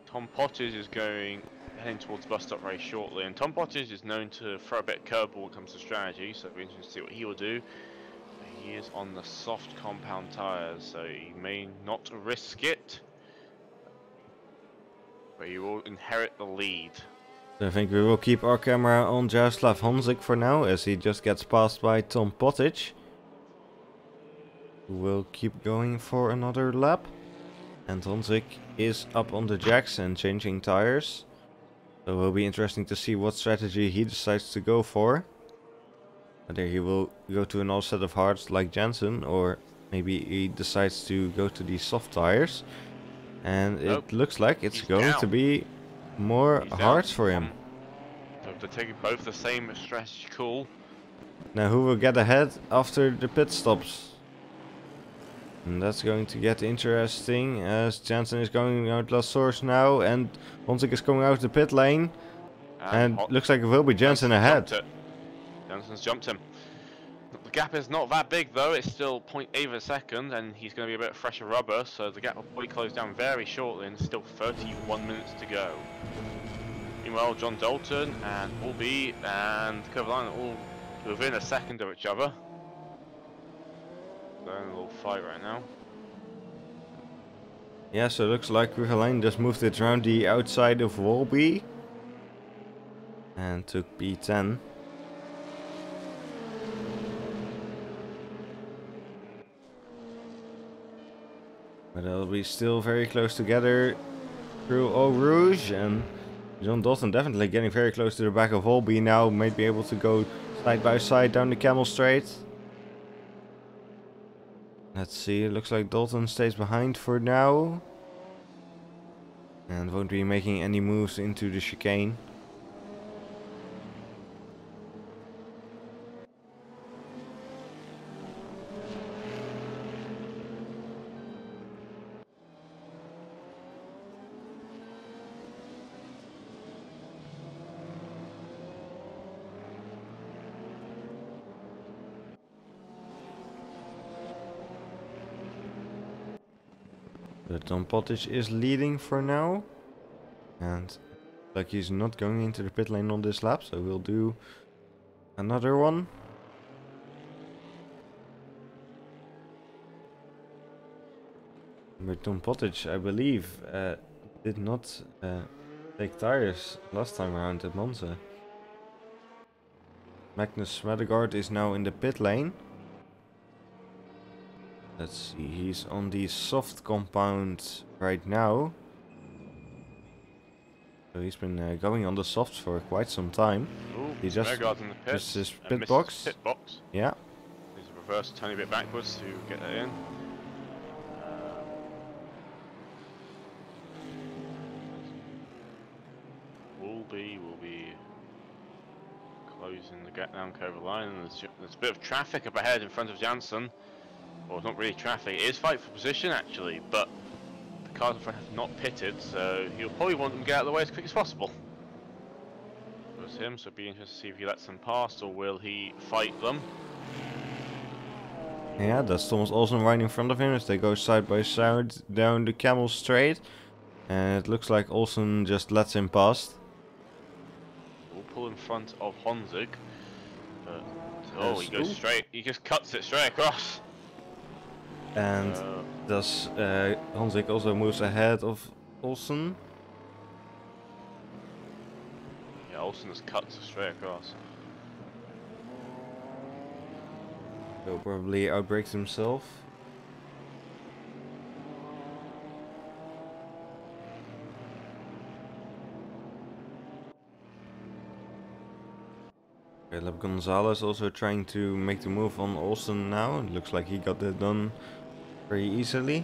Tom Pottage is heading towards the bus stop very shortly, and Tom Pottage is known to throw a bit of curveball when it comes to strategy, so it'll be interesting to see what he will do. He is on the soft compound tyres, so he may not risk it, but he will inherit the lead. So I think we will keep our camera on Jaroslav Honzik for now, as he just gets passed by Tom Pottage. We'll keep going for another lap. And Honzik is up on the jacks and changing tires. So it will be interesting to see what strategy he decides to go for. Whether he will go to an all set of hards like Jensen, or maybe he decides to go to these soft tires. And it looks like it's going to be more hards for him. So they're taking both the same strategy call. Now who will get ahead after the pit stops? And that's going to get interesting, as Jensen is going out last source now, and Honzik is coming out of the pit lane. And looks like it will be Jensen ahead. Jensen's jumped him. The gap is not that big though, it's still 0.8 of a second, and he's going to be a bit fresher rubber, so the gap will probably close down very shortly, and still 31 minutes to go. Meanwhile, John Dalton and Wolby and Kovalainen all within a second of each other. They're in a little fight right now. Yeah, so it looks like Kovalainen just moved it around the outside of Wolby. And took P10. But they'll be still very close together through Eau Rouge, and John Dalton definitely getting very close to the back of Wolby now, might be able to go side by side down the Camel Straight. Let's see, it looks like Dalton stays behind for now. And won't be making any moves into the chicane. Tom Pottage is leading for now. And like he's not going into the pit lane on this lap, so we'll do another one. But Tom Pottage, I believe, did not take tires last time around at Monza. Magnus Smedegaard is now in the pit lane. Let's see, he's on the soft compound right now. So he's been going on the softs for quite some time. Ooh, He just Smedegaard's in the pits. missed his and pit box. Pit box. Yeah. He's a reverse a tiny bit backwards to get that in. Will be closing the gap down Cover line, and there's a bit of traffic up ahead in front of Janssen. Well, it's not really traffic, it is fight for position actually, but the cars in front have not pitted, so he'll probably want them to get out of the way as quick as possible. It was him, so it'd be interesting to see if he lets them pass, or will he fight them? Yeah, that's Thomas Olsen right in front of him as they go side by side down the Camel Straight. And it looks like Olsen just lets him pass. We'll pull in front of Honzig, but oh, he goes straight, he just cuts it straight across. And thus Honzig also moves ahead of Olsen. Yeah, Olsen just cuts it straight across. He'll probably outbrakes himself. Caleb Gonzalez also trying to make the move on Olsen now. It looks like he got that done very easily.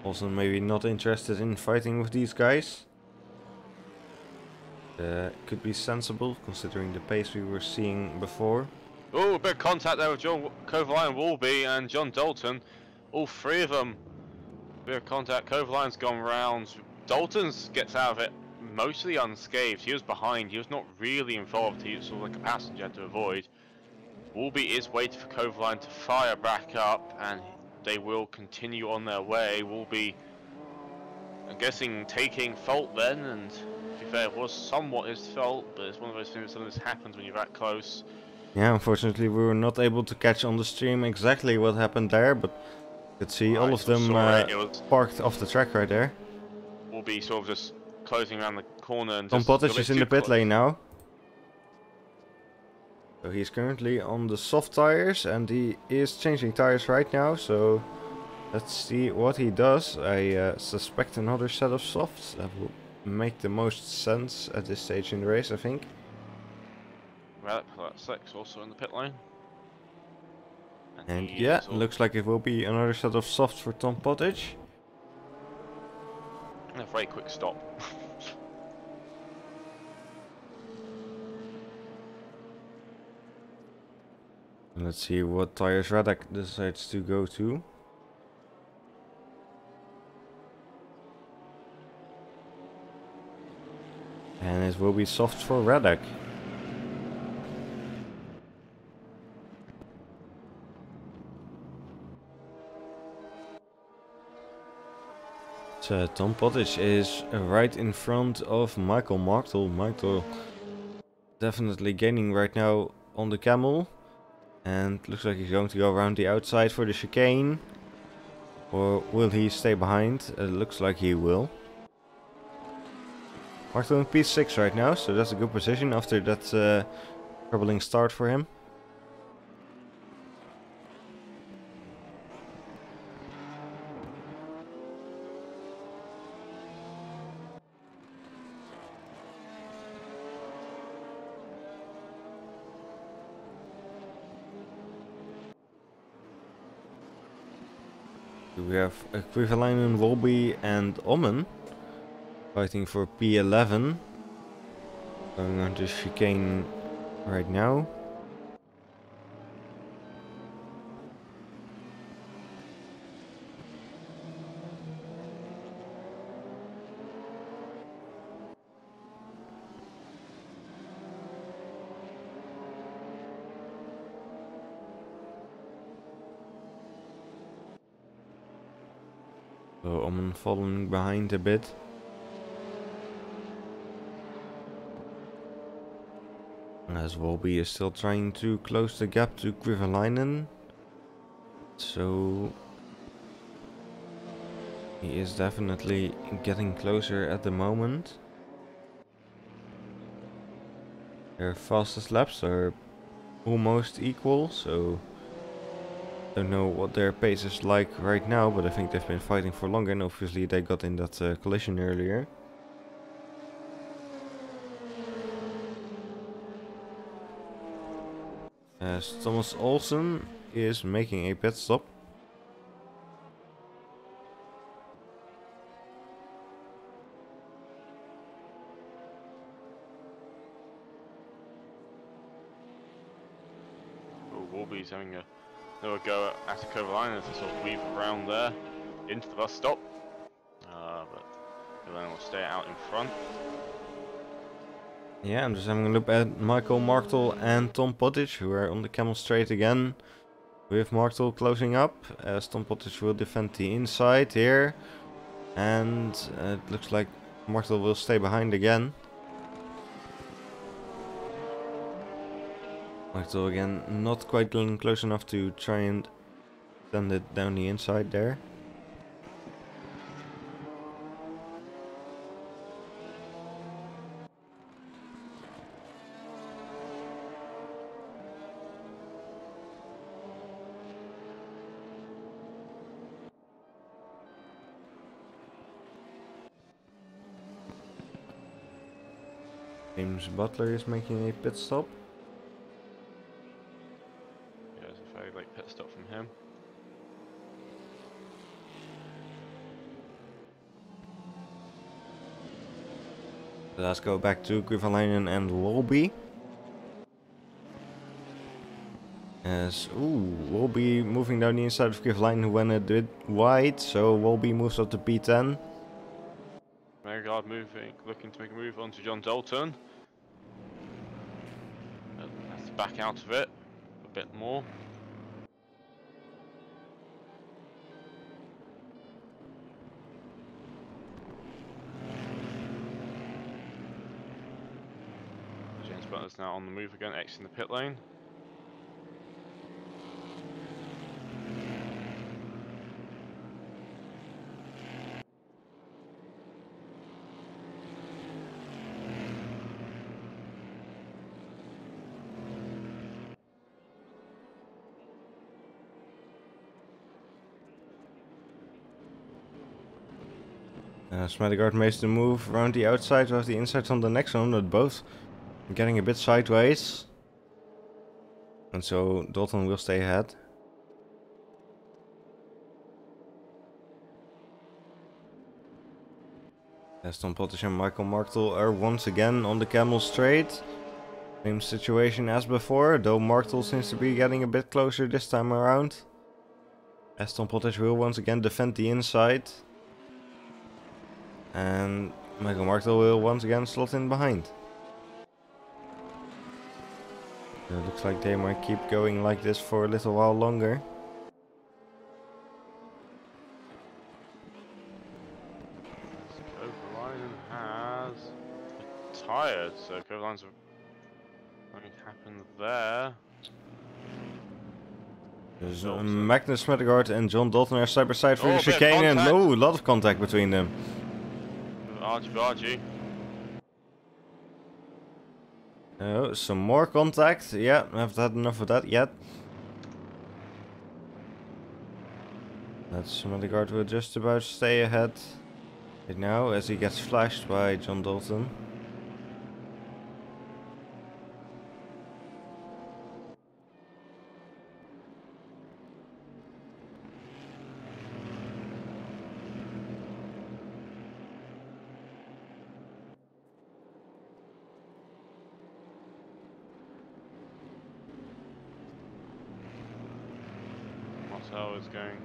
Olsen maybe not interested in fighting with these guys. Could be sensible considering the pace we were seeing before. Oh, a bit of contact there with John Kovalainen, Wolby and John Dalton. All three of them. A bit of contact. Kovalainen's gone round. Dalton's gets out of it mostly unscathed. He was behind. He was not really involved. He was sort of like a passenger to avoid. Wolby is waiting for Kovalainen to fire back up, and they will continue on their way. Wolby, I'm guessing, taking fault then, and to be fair, it was somewhat his fault, but it's one of those things that sometimes happens when you're that close. Yeah, unfortunately we were not able to catch on the stream exactly what happened there, but you could see all of them parked off the track right there. Will be sort of just closing around the corner and Tom just Pottage is in the pit lane now. So he's currently on the soft tires and he is changing tires right now, so let's see what he does. I suspect another set of softs. That will make the most sense at this stage in the race, I think. Well, that's 6 also in the pit lane. And yeah, looks like it will be another set of softs for Tom Pottage. A very quick stop. Let's see what tires Radak decides to go to. And it will be soft for Radak. So Tom Pottage is right in front of Michael Martel. Michael definitely gaining right now on the Camel. And looks like he's going to go around the outside for the chicane. Or will he stay behind? It looks like he will. Martel in P6 right now, so that's a good position after that troubling start for him. We have Kovalainen, Wolby and Omen fighting for P11. Going on to chicane right now. So I'm falling behind a bit. As Wolby is still trying to close the gap to Grivalainen. So he is definitely getting closer at the moment. Their fastest laps are almost equal, so don't know what their pace is like right now, but I think they've been fighting for longer, and obviously they got in that collision earlier. As Thomas Olsen is making a pit stop. Wolby's having another go at a Kovalainen to sort of weave around there into the bus stop. But Kovalainen will stay out in front. Yeah, I'm just having a look at Michael Martel and Tom Pottage, who are on the camel straight again. With Martel closing up, as Tom Pottage will defend the inside here. And it looks like Martel will stay behind again. Martel again not quite getting close enough to try and send it down the inside there. James Butler is making a pit stop. Yeah, it's a very late pit stop from him. Let's go back to Grivalainen and Wolby. As, Wolby moving down the inside of Grivalainen, who went a bit wide, so Wolby moves up to P10. Merigard looking to make a move onto John Dalton. Has to back out of it a bit more. James Butler's now on the move again, exiting the pit lane. Smedegaard makes the move around the outside of the inside on the next one, but both getting a bit sideways. And so Dalton will stay ahead. As Tom Pottage and Michael Martel are once again on the camel straight. Same situation as before, though Martel seems to be getting a bit closer this time around. As Tom Pottage will once again defend the inside. And Michael Martel will once again slot in behind. It looks like they might keep going like this for a little while longer. Kovalainen has retired, so Kovalaien's nothing happened there. There's Magnus Smedegaard and John Dalton are side by side for the chicane, and a lot of contact between them. Argy. Oh, some more contact. Yeah, I haven't had enough of that yet. That's Smedegaard will just about stay ahead right now as he gets flashed by John Dalton. Martel is going.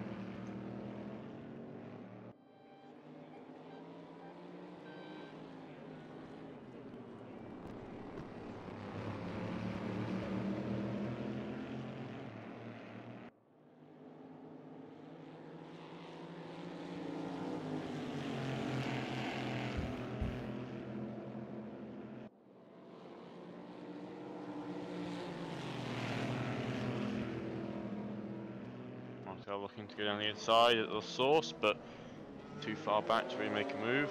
They're looking to go down the inside at the source, but too far back to really make a move.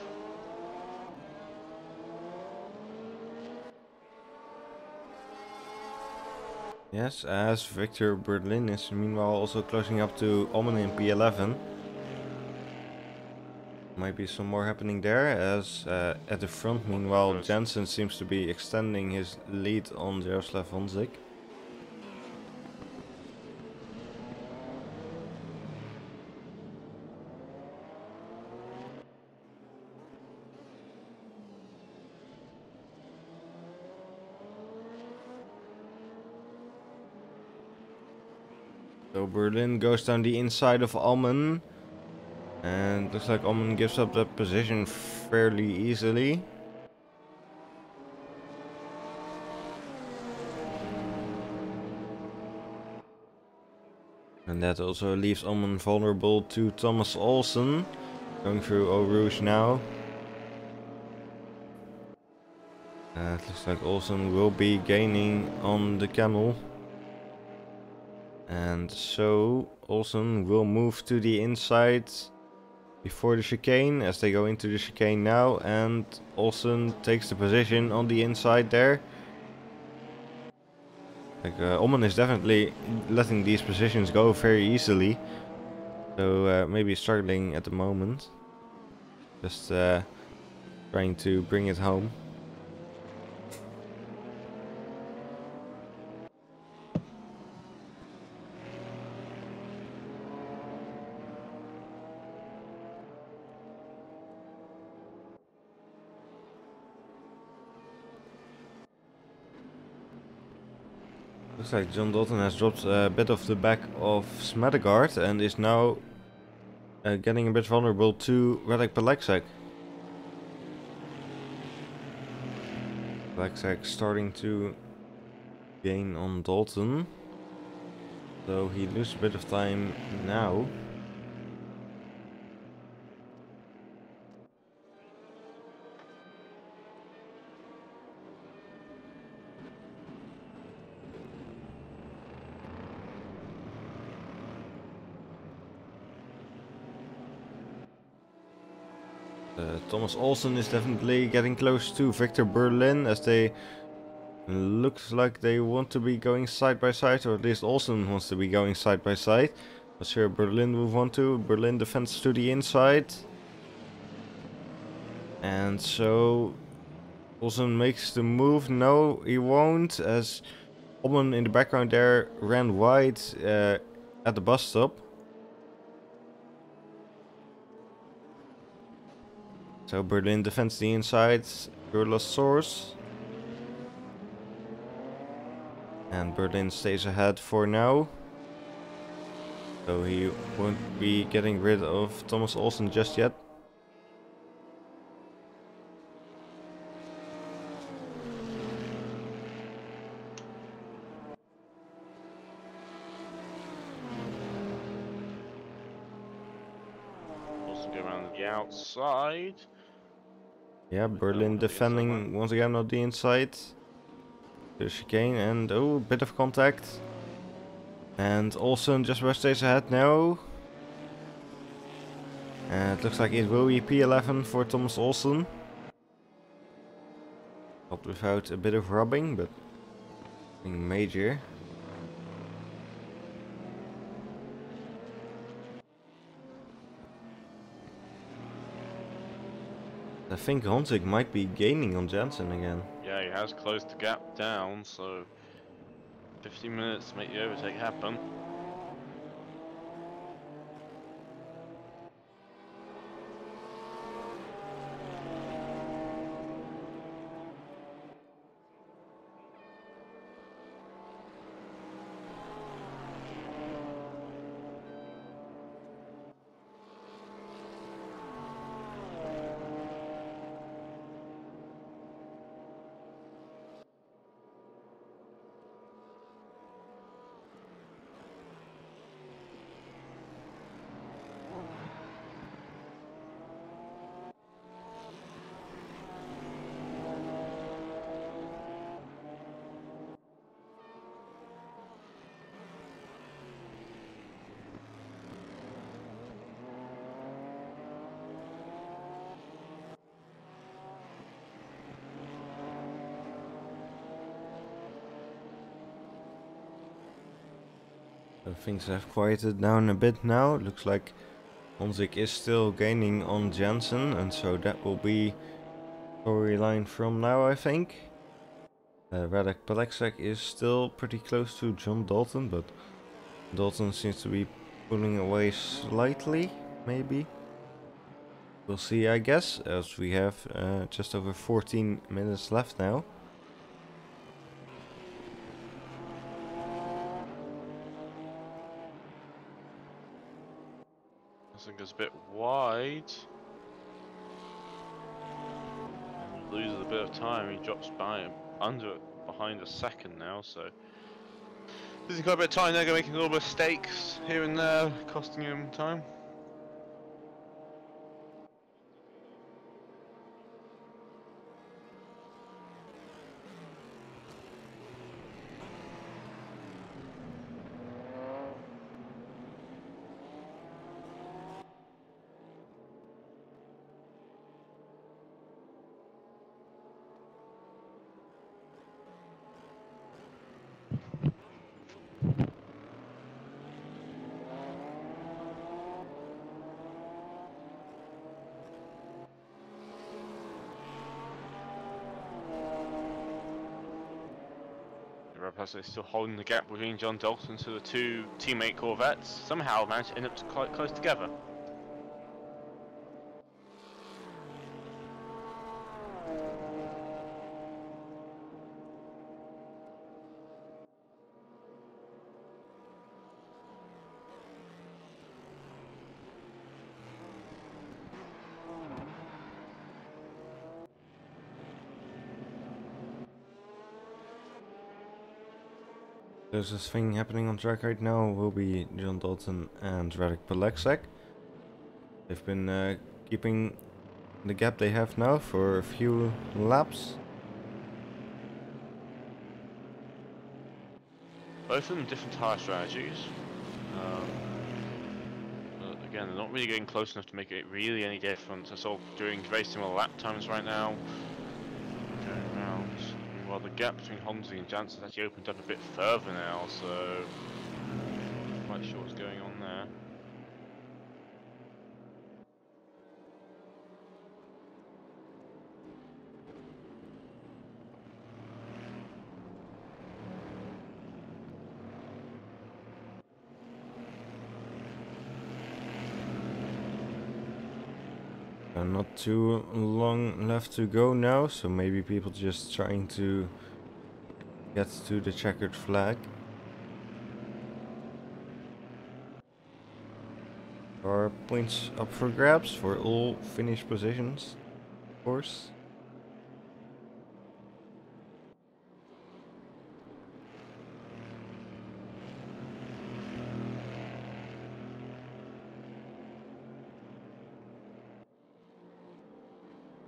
Yes, as Victor Berlin is meanwhile also closing up to Omen in P11. Might be some more happening there, as at the front meanwhile Jensen seems to be extending his lead on Jaroslav Honzik. So Berlin goes down the inside of Almen. And looks like Almen gives up that position fairly easily. And that also leaves Almen vulnerable to Thomas Olsen. Going through Eau Rouge now. It looks like Olsen will be gaining on the camel. And so Olsen will move to the inside before the chicane, as they go into the chicane now, and Olsen takes the position on the inside there. Like, Omen is definitely letting these positions go very easily, so maybe struggling at the moment. Just trying to bring it home. Looks like John Dalton has dropped a bit off the back of Smedegaard and is now getting a bit vulnerable to Radek Pelexek. Pelexek starting to gain on Dalton, so he loses a bit of time now. Thomas Olsen is definitely getting close to Victor Berlin, as they looks like they want to be going side by side, or at least Olsen wants to be going side by side. Not sure Berlin will want to. Berlin defends to the inside. And so Olsen makes the move. No, he won't, as Omen in the background there ran wide at the bus stop. So Berlin defends the inside, Urla's source. And Berlin stays ahead for now. So he won't be getting rid of Thomas Olsen just yet. Olsen go around the outside. Yeah, Berlin defending once again on the inside. The chicane and oh, bit of contact. And Olsen just about stays ahead now. And it looks like it will be P11 for Thomas Olsen. Not without a bit of rubbing, but nothing major. I think Honzik might be gaining on Jensen again. Yeah, he has closed the gap down, so 15 minutes to make the overtake happen. Things have quieted down a bit now. Looks like Honzik is still gaining on Jansen, and so that will be storyline from now, I think. Radek Palexak is still pretty close to John Dalton, but Dalton seems to be pulling away slightly, maybe. We'll see, I guess, as we have just over 14 minutes left now. I think it's a bit wide. And loses a bit of time. He drops behind a second now, so losing quite a bit of time. They're going to make a little bit of mistakes here and there, costing him time. Rapaz is still holding the gap between John Dalton to the two teammate Corvettes. Somehow managed to end up quite close together. Closest thing happening on track right now will be John Dalton and Radek Palexak. They've been keeping the gap they have now for a few laps. Both of them different tyre strategies. But again, they're not really getting close enough to make it really any difference. They're sort of doing very similar lap times right now. Going around. Well, the gap between Honzi and Jansen has actually opened up a bit further now, so I'm not quite sure what's going on there. Not too long left to go now, so maybe people just trying to get to the checkered flag. There are points up for grabs for all finished positions, of course.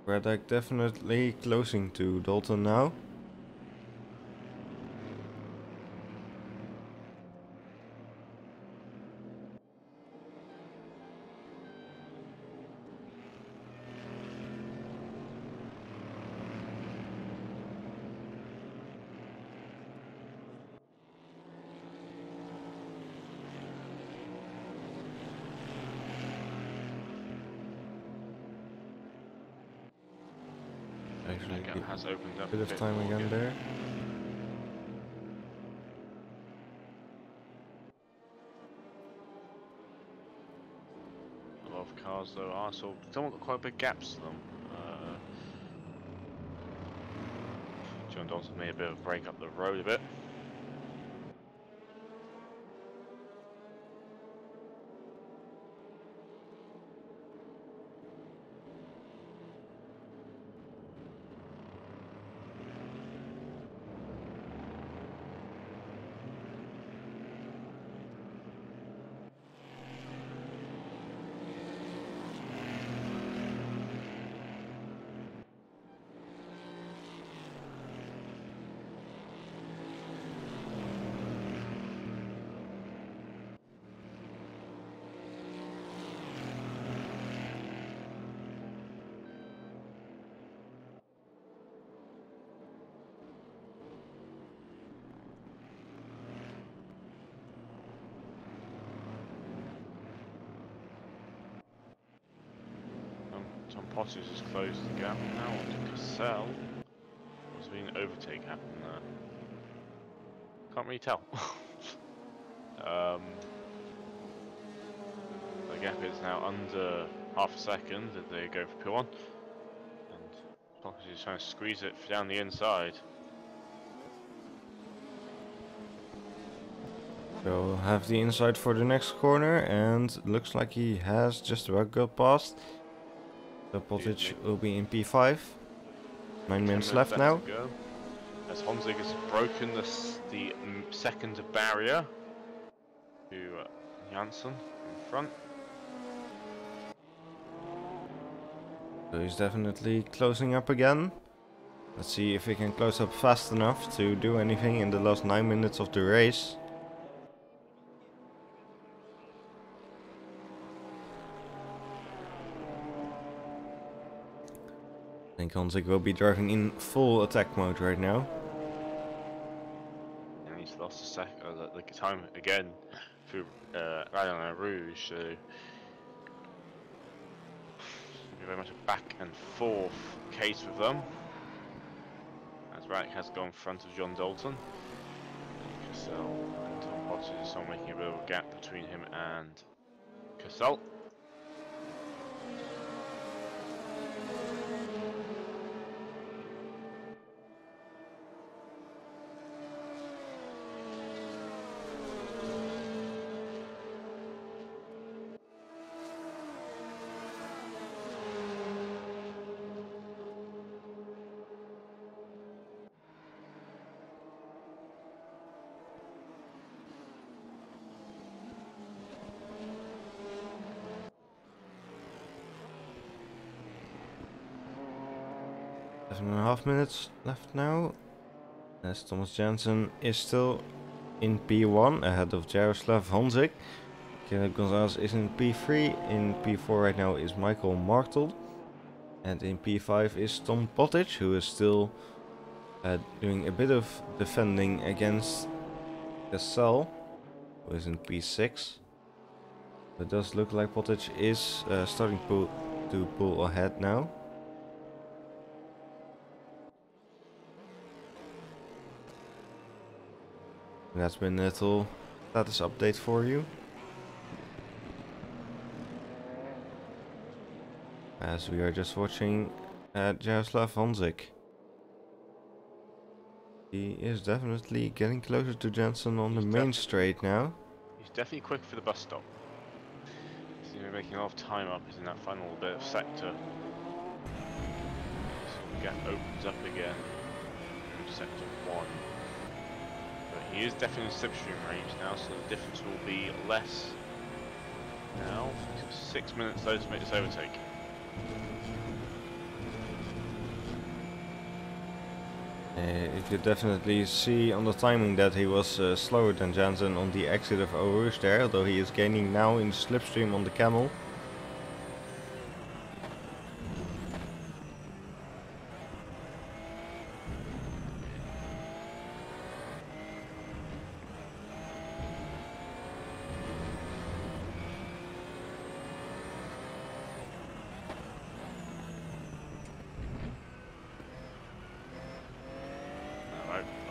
Radek definitely closing to Dalton now. Actually, The gap has opened up a bit of time more again there. A lot of cars though are sort of somewhat quite big gaps to them. John Dalton made a bit of a break up the road a bit. Tom Potter's has closed the gap now onto Cassell. What's been an overtake happen there? Can't really tell. The gap is now under half a second as they go for P1. And Potter is trying to squeeze it down the inside. So we'll have the inside for the next corner, and looks like he has just about got past. So Pottage will be in P5. 9 minutes left now. To go. As Honzig has broken the second barrier to Janssen in front. So he's definitely closing up again. Let's see if he can close up fast enough to do anything in the last 9 minutes of the race. I think Honzig will be driving in full attack mode right now. And he's lost the time again through Ryan Rouge. So very much a back and forth case with them. As Radek has gone front of John Dalton. Cassell and Tom Potter is still making a bit of a gap between him and Cassell. Seven and a half minutes left now. As Thomas Jansen is still in P1 ahead of Jaroslav Honzik. Caleb Gonzalez is in P3. In P4 right now is Michael Martel. And in P5 is Tom Pottage, who is still doing a bit of defending against Cassell, who is in P6. It does look like Pottage is starting to pull ahead now. That's been a little status update for you. As we are just watching Jaroslav Honzik. He is definitely getting closer to Jansen on the main straight now. He's definitely quick for the bus stop. He's making a lot of time up in that final bit of sector. So the gap opens up again in sector 1. But he is definitely in slipstream range now, so the difference will be less now. 6 minutes though to make this overtake. You could definitely see on the timing that he was slower than Jansen on the exit of Eau Rouge there, although he is gaining now in the slipstream on the Camel.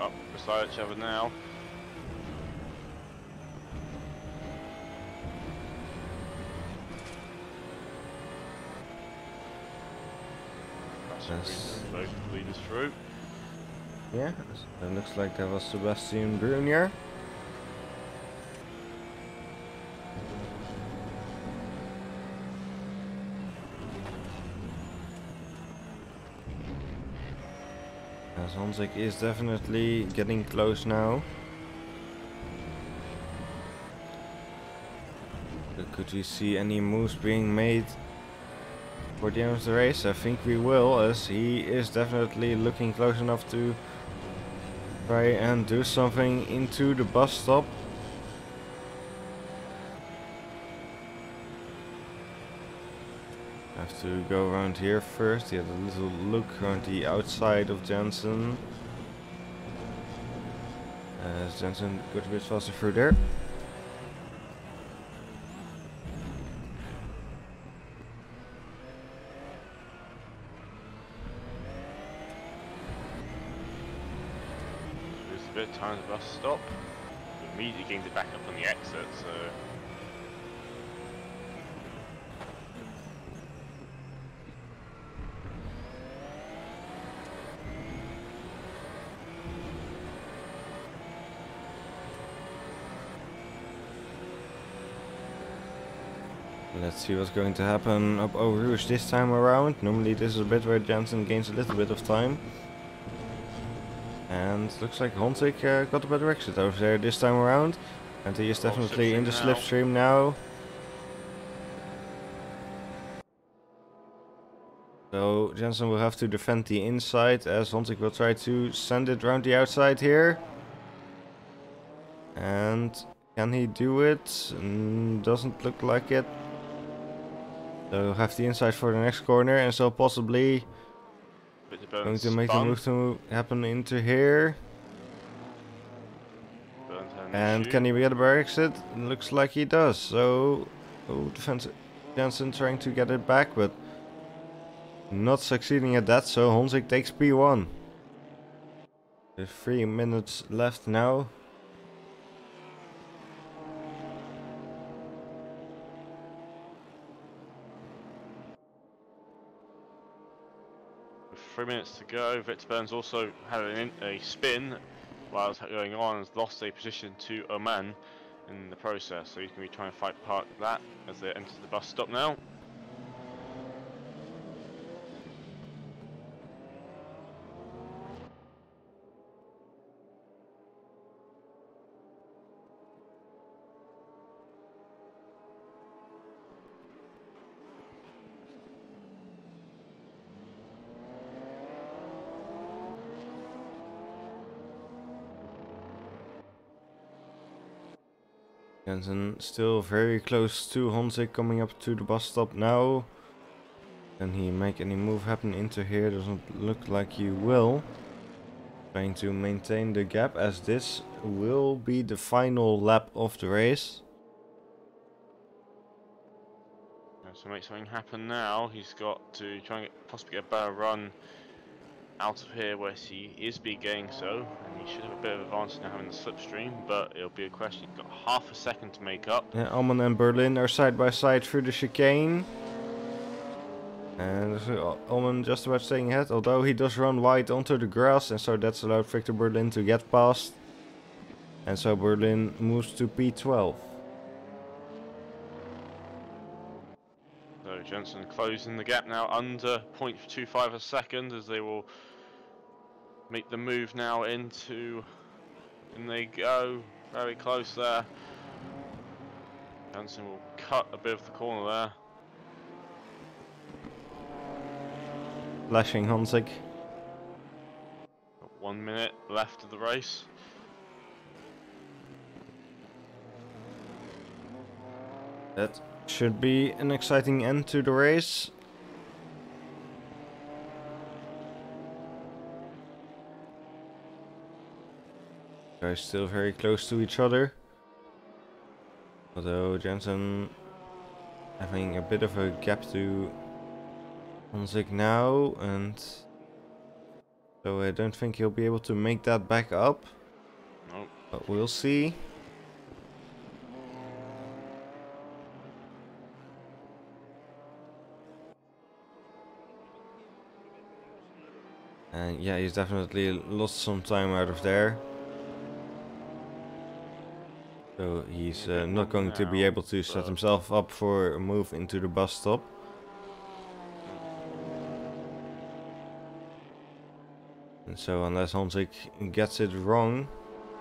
Up beside each other now. Yes. Both leaders through. Yeah, it looks like that was Sebastian Brunier. As Honzik is definitely getting close now. But could we see any moves being made for the end of the race? I think we will, as he is definitely looking close enough to try and do something into the bus stop. Have to go around here first. He had a little look around the outside of Jansen. As Jansen got a bit faster through there. a bit of time at the bus stop. We immediately gained it back up on the exit, so. Let's see what's going to happen up Eau Rouge this time around. Normally this is a bit where Jensen gains a little bit of time. And looks like Honzik got a better exit over there this time around. And he is definitely in the slipstream now. So Jensen will have to defend the inside as Honzik will try to send it around the outside here. And can he do it? Doesn't look like it. So have the inside for the next corner, and so possibly going to make the move to happen into here. And can he get a bar exit? Looks like he does. So defense Jensen trying to get it back, but not succeeding at that. So Honzik takes P1. There's 3 minutes left now. With 3 minutes to go, Victor Burns also had a spin while it's going on, has lost a position to Oman in the process, so he's going to be trying to fight part of that as they enter the bus stop now. Jensen still very close to Honzik, coming up to the bus stop now. Can he make any move happen into here? Doesn't look like he will. Trying to maintain the gap as this will be the final lap of the race. To make something happen now, he's got to try and possibly get a better run out of here where he is be getting so, and he should have a bit of advantage now having the slipstream, but it'll be a question. He's got half a second to make up. Yeah, Alman and Berlin are side by side through the chicane. And Alman just about staying ahead, although he does run wide onto the grass, and so that's allowed Victor Berlin to get past. And so Berlin moves to P12. So Jensen closing the gap now under 0.25 a second as they will make the move now into, and they go very close there. Jensen will cut a bit of the corner there. Flashing Honzik. 1 minute left of the race. That should be an exciting end to the race. Guys still very close to each other. Although Jensen having a bit of a gap to Honzik now, and so I don't think he'll be able to make that back up. Nope. But we'll see. And yeah, he's definitely lost some time out of there. So he's not going to be able to set himself up for a move into the bus stop. And so unless Honzik gets it wrong,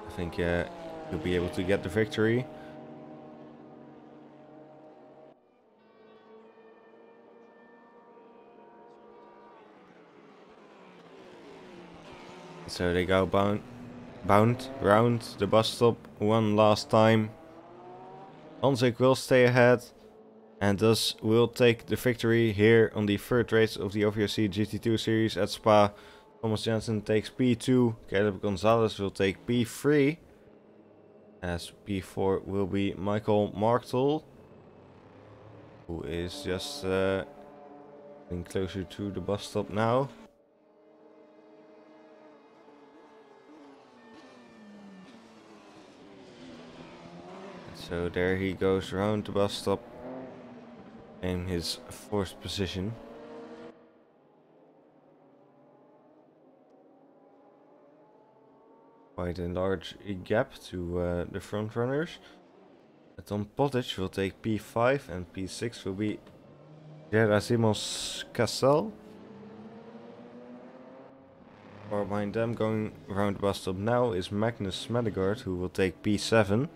I think he'll be able to get the victory. So they go bound round the bus stop one last time. Honzik will stay ahead and thus will take the victory here on the third race of the OVRC GT2 Series at Spa. Thomas Jensen takes P2, Caleb Gonzalez will take P3, as P4 will be Michael Martel, who is just getting closer to the bus stop now. So there he goes around the bus stop in his 4th position. Quite a large gap to the front runners. Tom Pottage will take P5 and P6 will be Gerasimos Castel. Far behind them, going around the bus stop now, is Magnus Smedegaard, who will take P7.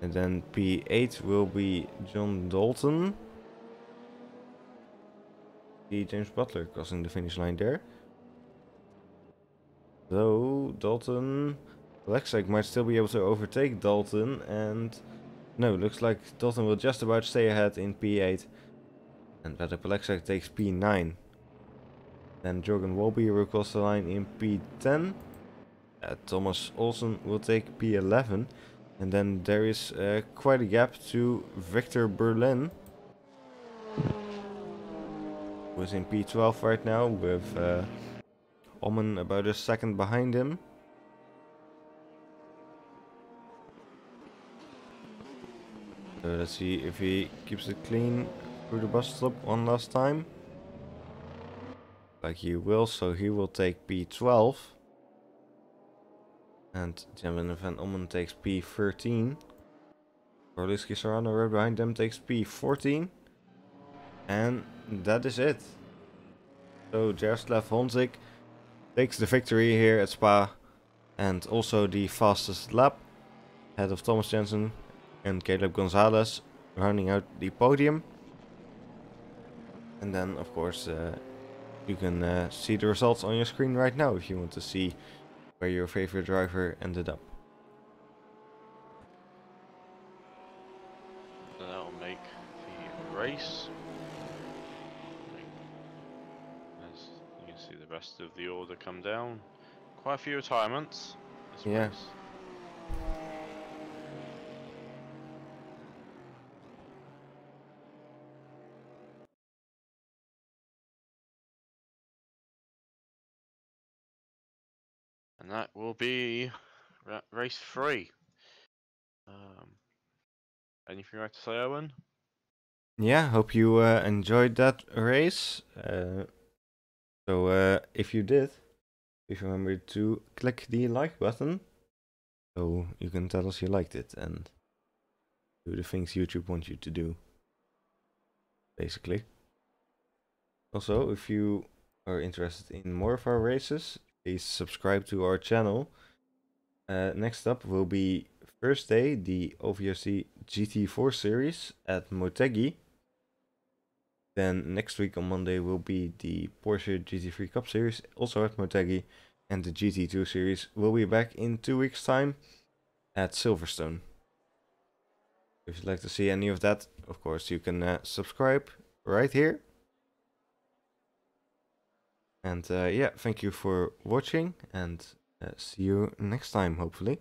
And then P8 will be John Dalton. See James Butler crossing the finish line there. Though Dalton, Alexak might still be able to overtake Dalton, and no, looks like Dalton will just about stay ahead in P8. And Radek Alexak takes P9. Then Jorgen Wolby will cross the line in P10. Thomas Olsen will take P11. And then there is quite a gap to Victor Berlin, who is in P12 right now, with Omen about a second behind him. So let's see if he keeps it clean through the bus stop one last time. Like he will, so he will take P12. And Jan van Ommen takes P13. Orliski Serrano right behind them takes P14. And that is it. So Jaroslav Honzik takes the victory here at Spa. And also the fastest lap. Ahead of Thomas Jensen and Caleb Gonzalez, rounding out the podium. And then of course you can see the results on your screen right now if you want to see where your favorite driver ended up. So that'll make the race. As you can see the rest of the order come down. Quite a few retirements this race. And that will be race 3. Anything you have to say, Owen? Yeah, hope you enjoyed that race. So if you did, please remember to click the like button so you can tell us you liked it and do the things YouTube wants you to do, basically. Also, if you are interested in more of our races, please subscribe to our channel. Next up will be Thursday, the OVRC GT2 Series at Motegi. Then next week on Monday will be the Porsche GT3 Cup Series, also at Motegi. And the GT2 Series will be back in 2 weeks' time at Silverstone. If you'd like to see any of that, of course, you can subscribe right here. And yeah, thank you for watching, and see you next time, hopefully.